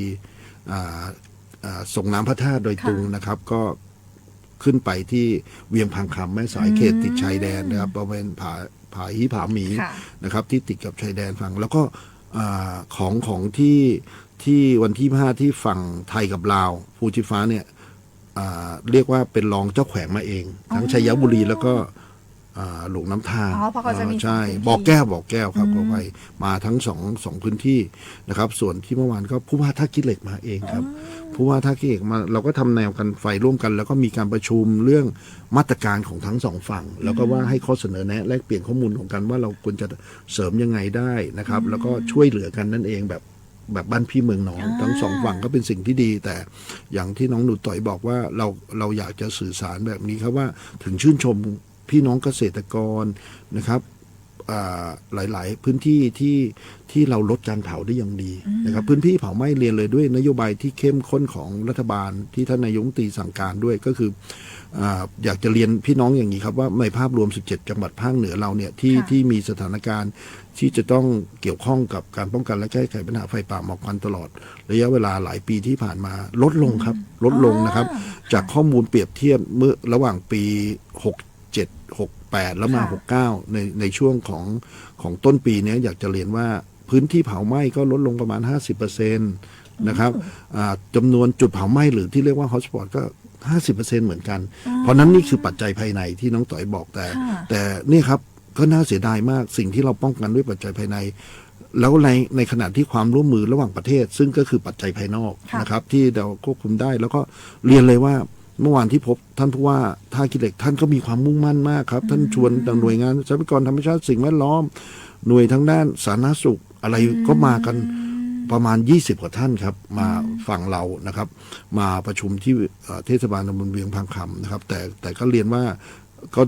ส่งน้ำพระธาตุโดยตรงนะครับก็ขึ้นไปที่เวียงพังคำแม่สายเขตติดชายแดนนะครับบริเวณผาหิผาหมีนะครับที่ติดกับชายแดนฝั่งแล้วก็ของที่วันที่5ที่ฝั่งไทยกับลาวภูชีฟ้าเนี่ยเรียกว่าเป็นรองเจ้าแขวงมาเองทั้งชัยบุรีแล้วก็หลวงน้ำทาใช่บ่อแก้วครับก็ไปมาทั้งสองพื้นที่นะครับส่วนที่เมื่อวานก็ผู้ว่าท่าขี้เหล็กมาเองครับผู้ว่าท่าขี้เหล็กมาเราก็ทำแนวกันไฟร่วมกันแล้วก็มีการประชุมเรื่องมาตรการของทั้งสองฝั่งแล้วก็ว่าให้ข้อเสนอแนะแลกเปลี่ยนข้อมูลของกันว่าเราควรจะเสริมยังไงได้นะครับแล้วก็ช่วยเหลือกันนั่นเองแบบบ้านพี่เมืองน้องทั้งสองฝั่งก็เป็นสิ่งที่ดีแต่อย่างที่น้องหนูต่อยบอกว่าเราอยากจะสื่อสารแบบนี้ครับว่าถึงชื่นชมพี่น้องเกษตรกรนะครับหลายๆพื้นที่ที่เราลดการเผาได้อย่างดีนะครับพื้นที่เผาไหม้เรียนเลยด้วยนโยบายที่เข้มข้นของรัฐบาลที่ท่านนายกรัฐมนตรีสั่งการด้วยก็คืออยากจะเรียนพี่น้องอย่างนี้ครับว่าในภาพรวม17จังหวัดภาคเหนือเราเนี่ยที่มีสถานการณ์ที่จะต้องเกี่ยวข้องกับการป้องกันและแก้ไขปัญหาไฟป่าหมอกควันตลอดระยะเวลาหลายปีที่ผ่านมาลดลงครับลดลงนะครับจากข้อมูลเปรียบเทียบเมื่อระหว่างปี 67 68 แล้วมา ค่ะ 69ในช่วงของต้นปีนี้อยากจะเรียนว่าพื้นที่เผาไหม้ก็ลดลงประมาณ 50%นะครับจำนวนจุดเผาไหม้หรือที่เรียกว่าฮอตสปอตก็ 50%เหมือนกัน เพราะนั้นนี่คือปัจจัยภายในที่น้องต่อยบอกแต่นี่ครับก็น่าเสียดายมากสิ่งที่เราป้องกันด้วยปัจจัยภายใน แล้วในขณะที่ความร่วมมือระหว่างประเทศ ซึ่งก็คือปัจจัยภายนอกนะครับที่เราควบคุมได้แล้วก็เรียนเลยว่าเมื่อวานที่พบท่านผู้ว่าท่าขี้เหล็กท่านก็มีความมุ่งมั่นมากครับท่านชวนต่างหน่วยงานทรัพยากรธรรมชาติสิ่งแวดล้อมหน่วยทางด้านสาธารณสุขอะไรก็มากันประมาณ20กว่าท่านครับมาฝั่งเรานะครับมาประชุมที่เทศบาลตำบลเวียงพังคำนะครับแต่ก็เรียนว่าก็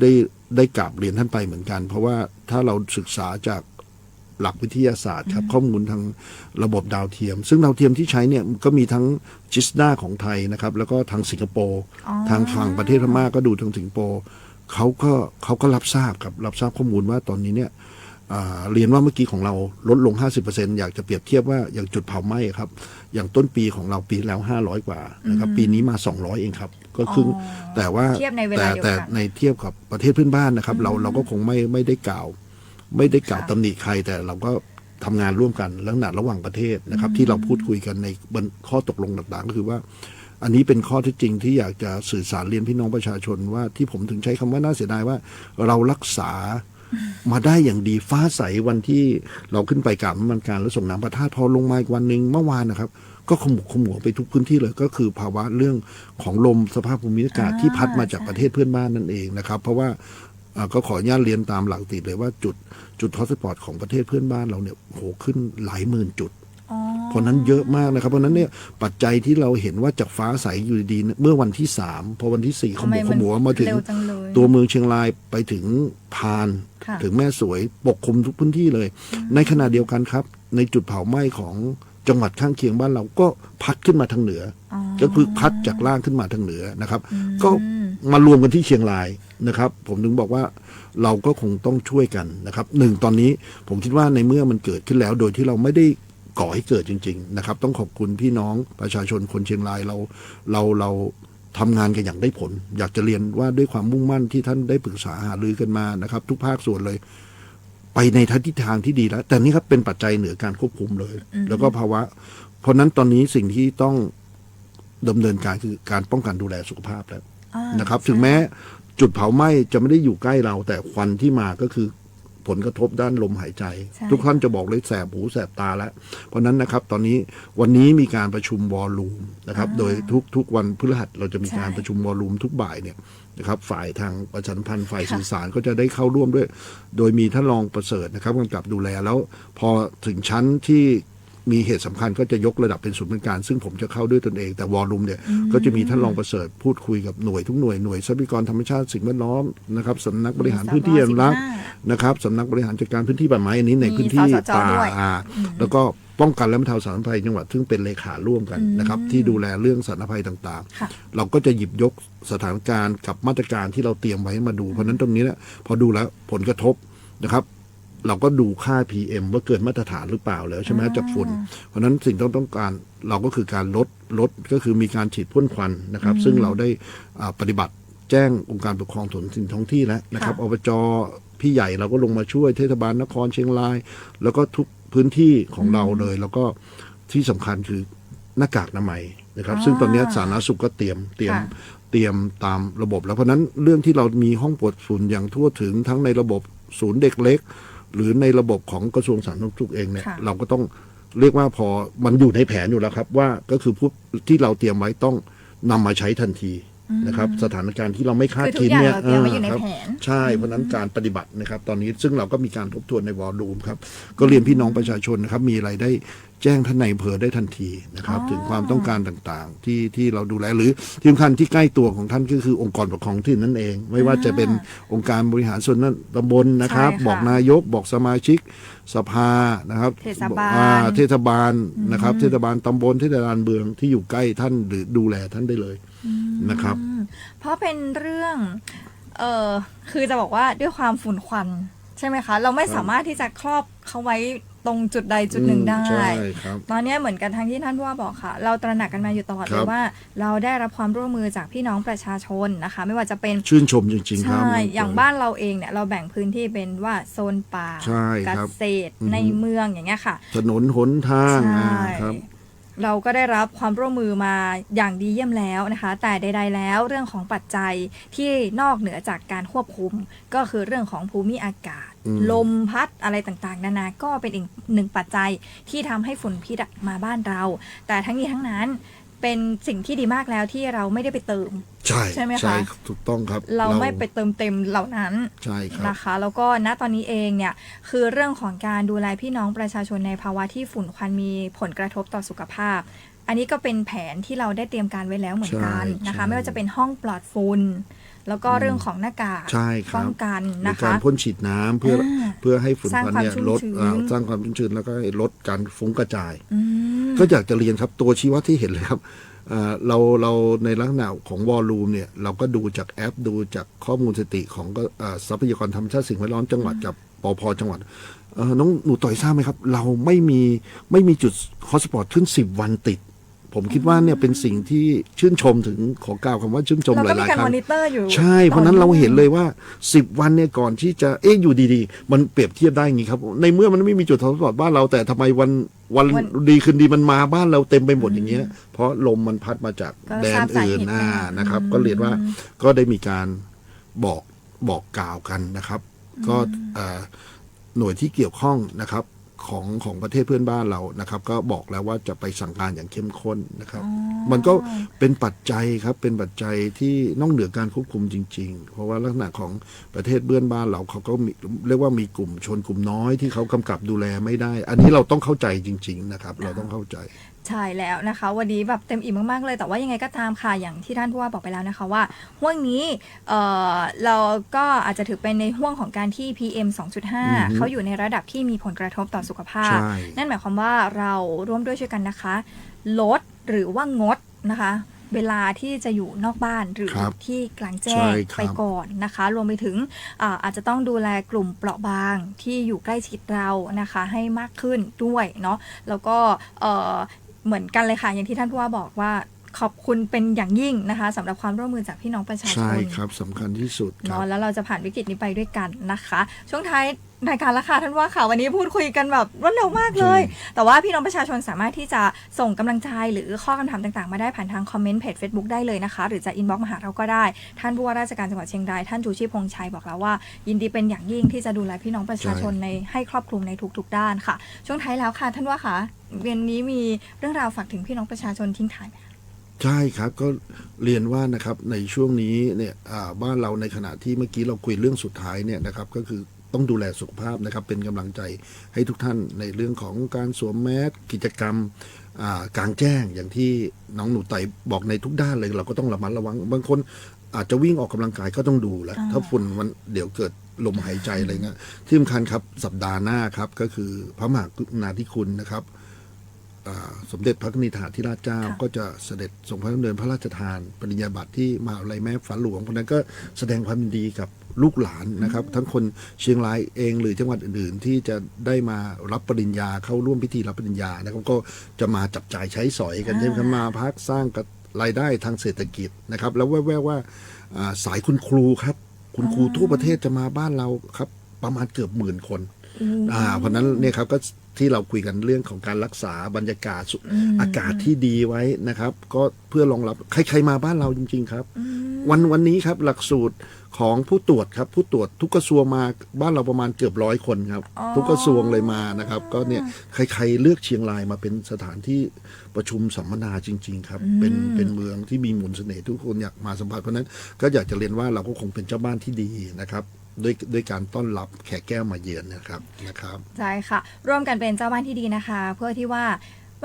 ได้กราบเรียนท่านไปเหมือนกัน เพราะว่าถ้าเราศึกษาจากหลักวิทยาศาสตร์ครับข้อมูลทางระบบดาวเทียมซึ่งดาวเทียมที่ใช้เนี่ยก็มีทั้งจิสดาของไทยนะครับแล้วก็ทางสิงคโปร์ทางฝั่งประเทศพม่าก็ดูทางสิงคโปร์เขาก็รับทราบครับรับทราบข้อมูลว่าตอนนี้เนี่ยเรียนว่าเมื่อกี้ของเราลดลง 50% อยากจะเปรียบเทียบว่าอย่างจุดเผาไหม้ครับอย่างต้นปีของเราปีแล้ว500กว่านะครับปีนี้มา200เองครับก็ครึ่งแต่ว่า เทียบในเวลาเดียวกัน แต่ในเทียบกับประเทศเพื่อนบ้านนะครับเราก็คงไม่ได้กล่าวตำหนิใครแต่เราก็ทำงานร่วมกันลักษณะระหว่างประเทศนะครับที่เราพูดคุยกันในข้อตกลงต่างๆก็คือว่าอันนี้เป็นข้อเท็จจริงที่อยากจะสื่อสารเรียนพี่น้องประชาชนว่าที่ผมถึงใช้คำว่าน่าเสียดายว่าเรารักษามาได้อย่างดีฟ้าใสวันที่เราขึ้นไปกราบนมัสการแล้วส่งน้ำพระธาตุพอลงมาอีกวันหนึ่งเมื่อวานนะครับก็ขมุกขมัวไปทุกพื้นที่เลยก็คือภาวะเรื่องของลมสภาพภูมิอากาศที่พัดมาจากประเทศเพื่อนบ้านนั่นเองนะครับเพราะว่าก็ขออนุญาตเรียนตามหลักติดเลยว่าจุดฮอตสปอตของประเทศเพื่อนบ้านเราเนี่ยโหขึ้นหลายหมื่นจุดเพราะนั้นเยอะมากนะครับเพราะนั้นเนี่ยปัจจัยที่เราเห็นว่าจากฟ้าใสอยู่ดีๆเมื่อวันที่3พอวันที่4ขมุกขมัวมาถึงตัวเมืองเชียงรายไปถึงพานถึงแม่สวยปกคลุมทุกพื้นที่เลยในขณะเดียวกันครับในจุดเผาไหม้ของจังหวัดข้างเคียงบ้านเราก็พัดขึ้นมาทางเหนือก็คือพัดจากล่างขึ้นมาทางเหนือนะครับก็มารวมกันที่เชียงรายนะครับผมถึงบอกว่าเราก็คงต้องช่วยกันนะครับตอนนี้ผมคิดว่าในเมื่อมันเกิดขึ้นแล้วโดยที่เราไม่ได้ก่อให้เกิดจริงๆนะครับต้องขอบคุณพี่น้องประชาชนคนเชียงรายเราทำงานกันอย่างได้ผลอยากจะเรียนว่าด้วยความมุ่งมั่นที่ท่านได้ปรึกษาหารือกันมานะครับทุกภาคส่วนเลยไปในทิศทางที่ดีแล้วแต่นี่ครับเป็นปัจจัยเหนือการควบคุมเลยแล้วก็ภาวะเพราะนั้นตอนนี้สิ่งที่ต้องดำเนินการคือการป้องกันดูแลสุขภาพแล้วนะครับถึงแม้จุดเผาไหม้จะไม่ได้อยู่ใกล้เราแต่ควันที่มาก็คือผลกระทบด้านลมหายใจทุกท่านจะบอกเลยแสบหูแสบตาแล้วเพราะนั้นนะครับตอนนี้วันนี้มีการประชุมวอลลุ่มนะครับโดยทุกวันพฤหัสเราจะมีการประชุมวอลลุ่มทุกบ่ายเนี่ยนะครับฝ่ายทางประชาสัมพันธ์ฝ่ายสื่อสารก็จะได้เข้าร่วมด้วยโดยมีท่านรองประเสริฐนะครับกำกับดูแลแล้วพอถึงชั้นที่มีเหตุสำคัญก็จะยกระดับเป็นศูนย์บริการซึ่งผมจะเข้าด้วยตนเองแต่วอลลุ่มเนี่ยก็จะมีท่านรองประเสริฐพูดคุยกับหน่วยทุกหน่วยทรัพยากรธรรมชาติสิ่งแวดล้อมนะครับสำนักบริหารพื้นที่อนุรักษ์นะครับสำนักบริหารจัดการพื้นที่ป่าไม้อันนี้ในพื้นที่ป่าแล้วก็ป้องกันและบรรเทาสาธารณภัยจังหวัดซึ่งเป็นเลขาร่วมกันนะครับที่ดูแลเรื่องสาธารณภัยต่างๆเราก็จะหยิบยกสถานการณ์กับมาตรการที่เราเตรียมไว้มาดูเพราะนั้นตรงนี้เนี่ยพอดูแล้วผลกระทบนะครับเราก็ดูค่า PM ว่าเกินมาตรฐานหรือเปล่าแล้วใช่ไหมจากฝุ่นเพราะนั้นสิ่งต้องการเราก็คือการลดก็คือมีการฉีดพ่นควันนะครับซึ่งเราได้ปฏิบัติแจ้งองค์การปกครองส่วนท้องที่แล้วนะครับอบจพี่ใหญ่เราก็ลงมาช่วยเทศบาลนครเชียงรายแล้วก็ทุกพื้นที่ของเราเลยแล้วก็ที่สำคัญคือหน้ากากอนามัยนะครับซึ่งตอนนี้สาธารณสุขก็เตรียมตามระบบแล้วเพราะนั้นเรื่องที่เรามีห้องปลดฝุ่นอย่างทั่วถึงทั้งในระบบศูนย์เด็กเล็กหรือในระบบของกระทรวงสาธารณสุขเองเนี่ยเราก็ต้องเรียกว่าพอมันอยู่ในแผนอยู่แล้วครับว่าก็คือผู้ที่เราเตรียมไว้ต้องนำมาใช้ทันทีนะครับสถานการณ์ที่เราไม่คาดคิดเนี่ยครับใช่เพราะนั้นการปฏิบัตินะครับตอนนี้ซึ่งเราก็มีการทบทวนในวอลลุ่มครับก็เรียนพี่น้องประชาชนนะครับมีอะไรได้แจ้งท่านนายอำเภอได้ทันทีนะครับถึงความต้องการต่างๆที่เราดูแลหรือที่สำคัญที่ใกล้ตัวของท่านก็คือองค์กรปกครองที่นั่นเองไม่ว่าจะเป็นองค์การบริหารส่วนตำบลนะครับบอกนายกบอกสมาชิกสภานะครับเทศบาลนะครับเทศบาลตำบลเทศบาลเมืองที่อยู่ใกล้ท่านหรือดูแลท่านได้เลยนะครับเพราะเป็นเรื่องคือจะบอกว่าด้วยความฝุ่นควันใช่ไหมคะเราไม่สามารถที่จะครอบเขาไว้ ตรงจุดใดจุดหนึ่งได้ ใช่ครับ ตอนนี้เหมือนกันทั้งที่ท่านผู้ว่าบอกค่ะ เราตระหนักกันมาอยู่ตลอด ค เล รั ย บ ว่าเราได้รับความร่วมมือจากพี่น้องประชาชนนะคะ ไม่ว่าจะเป็น ชื่นชมจริงๆครับ ใช่อย่างบ้านเราเองเนี่ยเราแบ่งพื้นที่เป็นว่าโซนป่า ใช่ เก ครับ ษตรในเมืองอย่างเงี้ยค่ะ ถนนหนทาง ใช่ ครับ เราก็ได้รับความร่วมมือมาอย่างดีเยี่ยมแล้วนะคะ แต่ใดๆแล้วเรื่องของปัจจัยที่นอกเหนือจากการควบคุม ก็คือเรื่องของภูมิอากาศ อืม ลมพัดอะไรต่างๆนานาก็เป็นอีกหนึ่งปัจจัยที่ทำให้ฝุ่นพิษมาบ้านเรา แต่ทั้งนี้ทั้งนั้นเป็นสิ่งที่ดีมากแล้วที่เราไม่ได้ไปเติม ใช่ไหมคะ ใช่ถูกต้องครับ เราไม่ไปเติมเต็มเหล่านั้น ใช่ครับ นะคะแล้วก็ณตอนนี้เองเนี่ยคือเรื่องของการดูแลพี่น้องประชาชนในภาวะที่ฝุ่นควันมีผลกระทบต่อสุขภาพ อันนี้ก็เป็นแผนที่เราได้เตรียมการไว้แล้วเหมือนกันนะคะ ใช่ ไม่ว่าจะเป็นห้องปลอดฝุ่นแล้วก็เรื่องของหน้ากาก ใช่ครับ ป้องกัน ใน นะ การ คะ พ่นฉีดน้ำเพื่อให้ฝุ่น สร้าง ควัน ความ เนี่ย ชุ่ม ลด ชื้น สร้างความชุ่มชื้นแล้วก็ลดการฟุ้งกระจาย อืม ก็อยากจะเรียนครับตัวชี้วัดที่เห็นเลยครับเราในลักษณะของวอลลุ่มเนี่ยเราก็ดูจากแอปดูจากข้อมูลสถิติของทรัพยากรธรรมชาติสิ่งแวดล้อมจังหวัดกับปพจังหวัดน้องหนูต่อยทราบไหมครับ เราไม่มีจุดฮอตสปอตขึ้น10 วันติด ผมคิดว่าเนี่ยเป็นสิ่งที่ชื่นชมถึงขอกล่าวคำว่าชื่นชม เรา ห ก็มี ลาย การ ๆครั้ มอง นิเตอร์อยู่ ใช่เพราะนั้นเราเห็นเลยว่า10 วันเนี่ยก่อนที่จะอยู่ดีๆมันเปรียบเทียบได้อย่างงี้ครับในเมื่อมันไม่มีจุดทดสอบบ้านเราแต่ทำไมวันดีคืนดีมันมาบ้านเราเต็มไปหมดอย่างเงี้ยเพราะลมมันพัดมาจาก ก็ แด ทราน บสาเหตุ อื่น ไหมคะ นะครับ ก็เรียนว่าก็ได้มีการบอกกล่าวกันนะครับ ก็หน่วยที่เกี่ยวข้องนะครับของประเทศเพื่อนบ้านเรานะครับ ก็บอกแล้วว่าจะไปสั่งการอย่างเข้มข้นนะครับ มันก็เป็นปัจจัยครับเป็นปัจจัยที่นอกเหนือการควบคุมจริง ๆ เพราะว่าลักษณะของประเทศเพื่อนบ้านเราเขาก็มีเรียกว่ามีกลุ่มชนกลุ่มน้อยที่เขากำกับดูแลไม่ได้ อันนี้เราต้องเข้าใจจริง ๆ นะครับ เราต้องเข้าใจ ใช่แล้วนะคะ วันนี้แบบเต็มอิ่มมากๆเลยแต่ว่ายังไงก็ตามค่ะอย่างที่ท่านผู้ว่าบอกไปแล้วนะคะว่าห่วงนี้เราก็อาจจะถือเป็นในห่วงของการที่ PM 2.5 เขาอยู่ในระดับที่มีผลกระทบต่อสุขภาพ ใช่ นั่นหมายความว่าเราร่วมด้วยช่วยกันนะคะ ลดหรือว่างดนะคะ เวลาที่จะอยู่นอกบ้านหรือ ครับ ที่กลางแจ้ ใช่ ง ครับ ไปก่อนนะคะ รวมไปถึงอาจจะต้องดูแลกลุ่มเปราะบางที่อยู่ใกล้ชิดเรานะคะให้มากขึ้นด้วยเนาะแล้วก็เหมือนกันเลยค่ะอย่างที่ท่านผู้ว่าบอกว่าขอบคุณเป็นอย่างยิ่งนะคะสำหรับความร่วมมือจากพี่น้องประชาช ใช่ น ครับสำคัญที่สุดครั เนาะ บ แล้วเราจะผ่านวิกฤตนี้ไปด้วยกันนะคะ ช่วงท้ายรายการละค่ะท่านว่าค่ะวันนี้พูดคุยกันแบบรวดเร็วมากเลย แต่ว่าพี่น้องประชาชนสามารถที่จะส่งกำลังใจหรือข้อคำถามต่างๆมาได้ผ่านทางคอมเมนต์เพจ Facebook ได้เลยนะคะ หรือจะอินบ็อกซ์มาหาเราก็ได้ท่านผู้ว่าราชการจังหวัดเชียงรายท่านชูชีพพงษ์ชัยบอกแล้วว่ายินดีเป็นอย่างยิ่งที่จะดูแลพี่น้องประชาชนในให้ครอบคลุมในทุกๆด้านค่ะ ช่วงท้ายแล้วค่ะท่านว่าค่ะเรียนนี้มีเรื่องราวฝากถึงพี่น้องประชาชนทิ้งท้ายไหม ใช่ครับก็เรียนว่านะครับในช่วงนี้เนี่ยบ้านเราในขณะที่เมื่อกี้เราคุยเรื่องสุดท้ายเนี่ยนะครับก็คือต้องดูแลสุขภาพนะครับเป็นกำลังใจให้ทุกท่านในเรื่องของการสวมแมสกิจกรรมกลางแจ้งอย่างที่น้องหนูไต่บอกในทุกด้านเลยเราก็ต้องระมัดระวังบางคนอาจจะวิ่งออกกำลังกายก็ต้องดูแลถ้าฝุ่นมันเดี๋ยวเกิดลมหายใจอะไรเงี้ยที่สำคัญครับสัปดาห์หน้าครับก็คือพระมหากรุณาธิคุณนะครับ สมเด็จพระนิธิธิราชเจ้า ค่ะ ก็จะเสด็จทรงพระดำเนินพระราชทานปริญญาบัตรที่มหาวิทยาลัยแม่ฟ้าหลวงเพราะฉะนั้นก็แสดงความยินดีกับลูกหลานนะครับ ทั้งคนเชียงรายเองหรือจังหวัดอื่นๆ ที่จะได้มารับปริญญาเข้าร่วมพิธีรับปริญญานะครับก็จะมาจับจ่ายใช้สอยกันใช่ไหมครับมาพักสร้างกับรายได้ทางเศรษฐกิจนะครับ แล้วแว่วๆว่าสายคุณครูครับคุณครูทั่วประเทศจะมาบ้านเราครับประมาณเกือบ10,000 คนเพราะนั้นเนี่ยครับก็ที่เราคุยกันเรื่องของการรักษาบรรยากาศอากาศที่ดีไว้นะครับ ก็เพื่อรองรับใครๆมาบ้านเราจริงๆครับ วันนี้ครับหลักสูตรของผู้ตรวจครับผู้ตรวจทุกกระทรวงมาบ้านเราประมาณเกือบ100 คนครับ ทุกกระทรวงเลยมานะครับ ก็เนี่ยใครๆเลือกเชียงรายมาเป็นสถานที่ประชุมสัมมนาจริง ๆ ครับ เป็นเมืองที่มีมนต์เสน่ห์ทุกคนอยากมาสัมผัสเพราะนั้นก็อยากจะเรียนว่าเราก็คงเป็นเจ้าบ้านที่ดีนะครับด้วยการต้อนรับแขกแก้วมาเยือนนะครับ ใช่ค่ะร่วมกันเป็นเจ้าบ้านที่ดีนะคะ เพื่อที่ว่า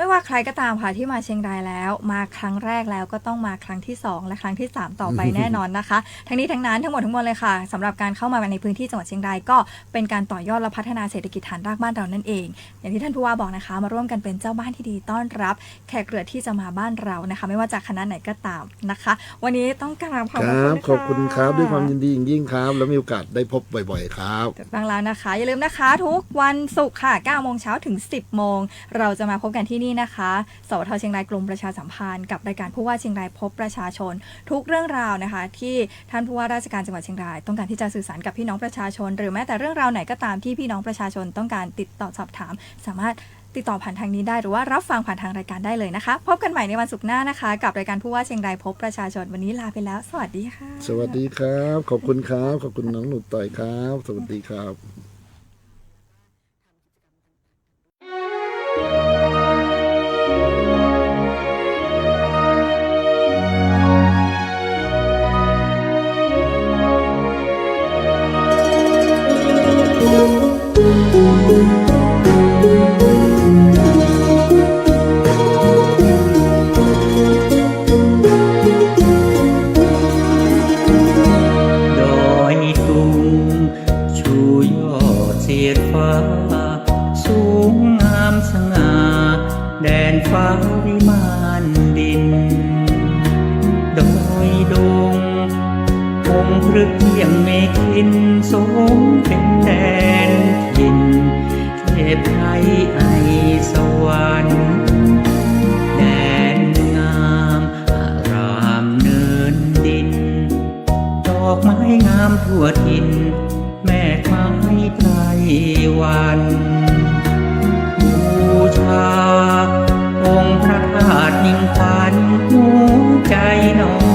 ไม่ว่าใครก็ตามค่ะที่มาเชียงรายแล้วมาครั้งแรกแล้วก็ต้องมาครั้งที่2และครั้งที่3ต่อไปแน่นอนนะคะทั้งนี้ทั้งนั้นทั้งหมดทั้งมวลเลยค่ะสำหรับการเข้ามาในพื้นที่จังหวัดเชียงรายก็เป็นการต่อยอดและพัฒนาเศรษฐกิจฐานรากบ้านเรานั่นเองอย่างที่ท่านผู้ว่าบอกนะคะมาร่วมกันเป็นเจ้าบ้านที่ดีต้อนรับแขกเรือที่จะมาบ้านเรานะคะไม่ว่าจากคณะไหนก็ตามนะคะ วันนี้ต้องกราบขอบ ค คุณ รับ ค่ะ ขอบคุณครับด้วยความยินดีอย่างยิ่งครับ แล้วมีโอกาสได้พบบ่อยๆครับ ถูกต้องแล้วนะคะอย่าลืมนะคะทุกวันศุกร์ค่ะ 9 โมงเช้าถึง 10 โมงเราจะมาพบกันที่นี่นะคะสวทเชียงรายกรมประชาสัมพันธ์กับรายการผู้ว่าเชียงรายพบประชาชน ทุกเรื่องราวนะคะที่ท่านผู้ว่าราชการจังหวัดเชียงรายต้องการที่จะสื่อสารกับพี่น้องประชาชน หรือแม้แต่เรื่องราวไหนก็ตามที่พี่น้องประชาชนต้องการติดต่อสอบถามสามารถติดต่อผ่านทางนี้ได้หรือว่ารับฟังผ่านทางรายการได้เลยนะคะพบกันใหม่ในวันศุกร์หน้านะคะกับรายการผู้ว่าเชียงรายพบประชาชนวันนี้ลาไปแล้วสวัสดีค่ะ สวัสดีครับ ขอบคุณครับ ขอบคุณน้องหนูต่อยครับ สวัสดีครับ ดอยตุงชูยอดเสียดฟ้าสูงงามสง่าแดนฟ้าวิมานดินดอยดงคงพรึกเยี่ยงเมฆลินสมเป็นแดนถิ่นเทพไทยไอสวรรค์แดนงามอารามเนินดิน ดอกไม้งามทั่วถิ่นแม่ไม้ไตรวันบูชาองค์พระธาตุนิ่งขวัญหัวใจน้อง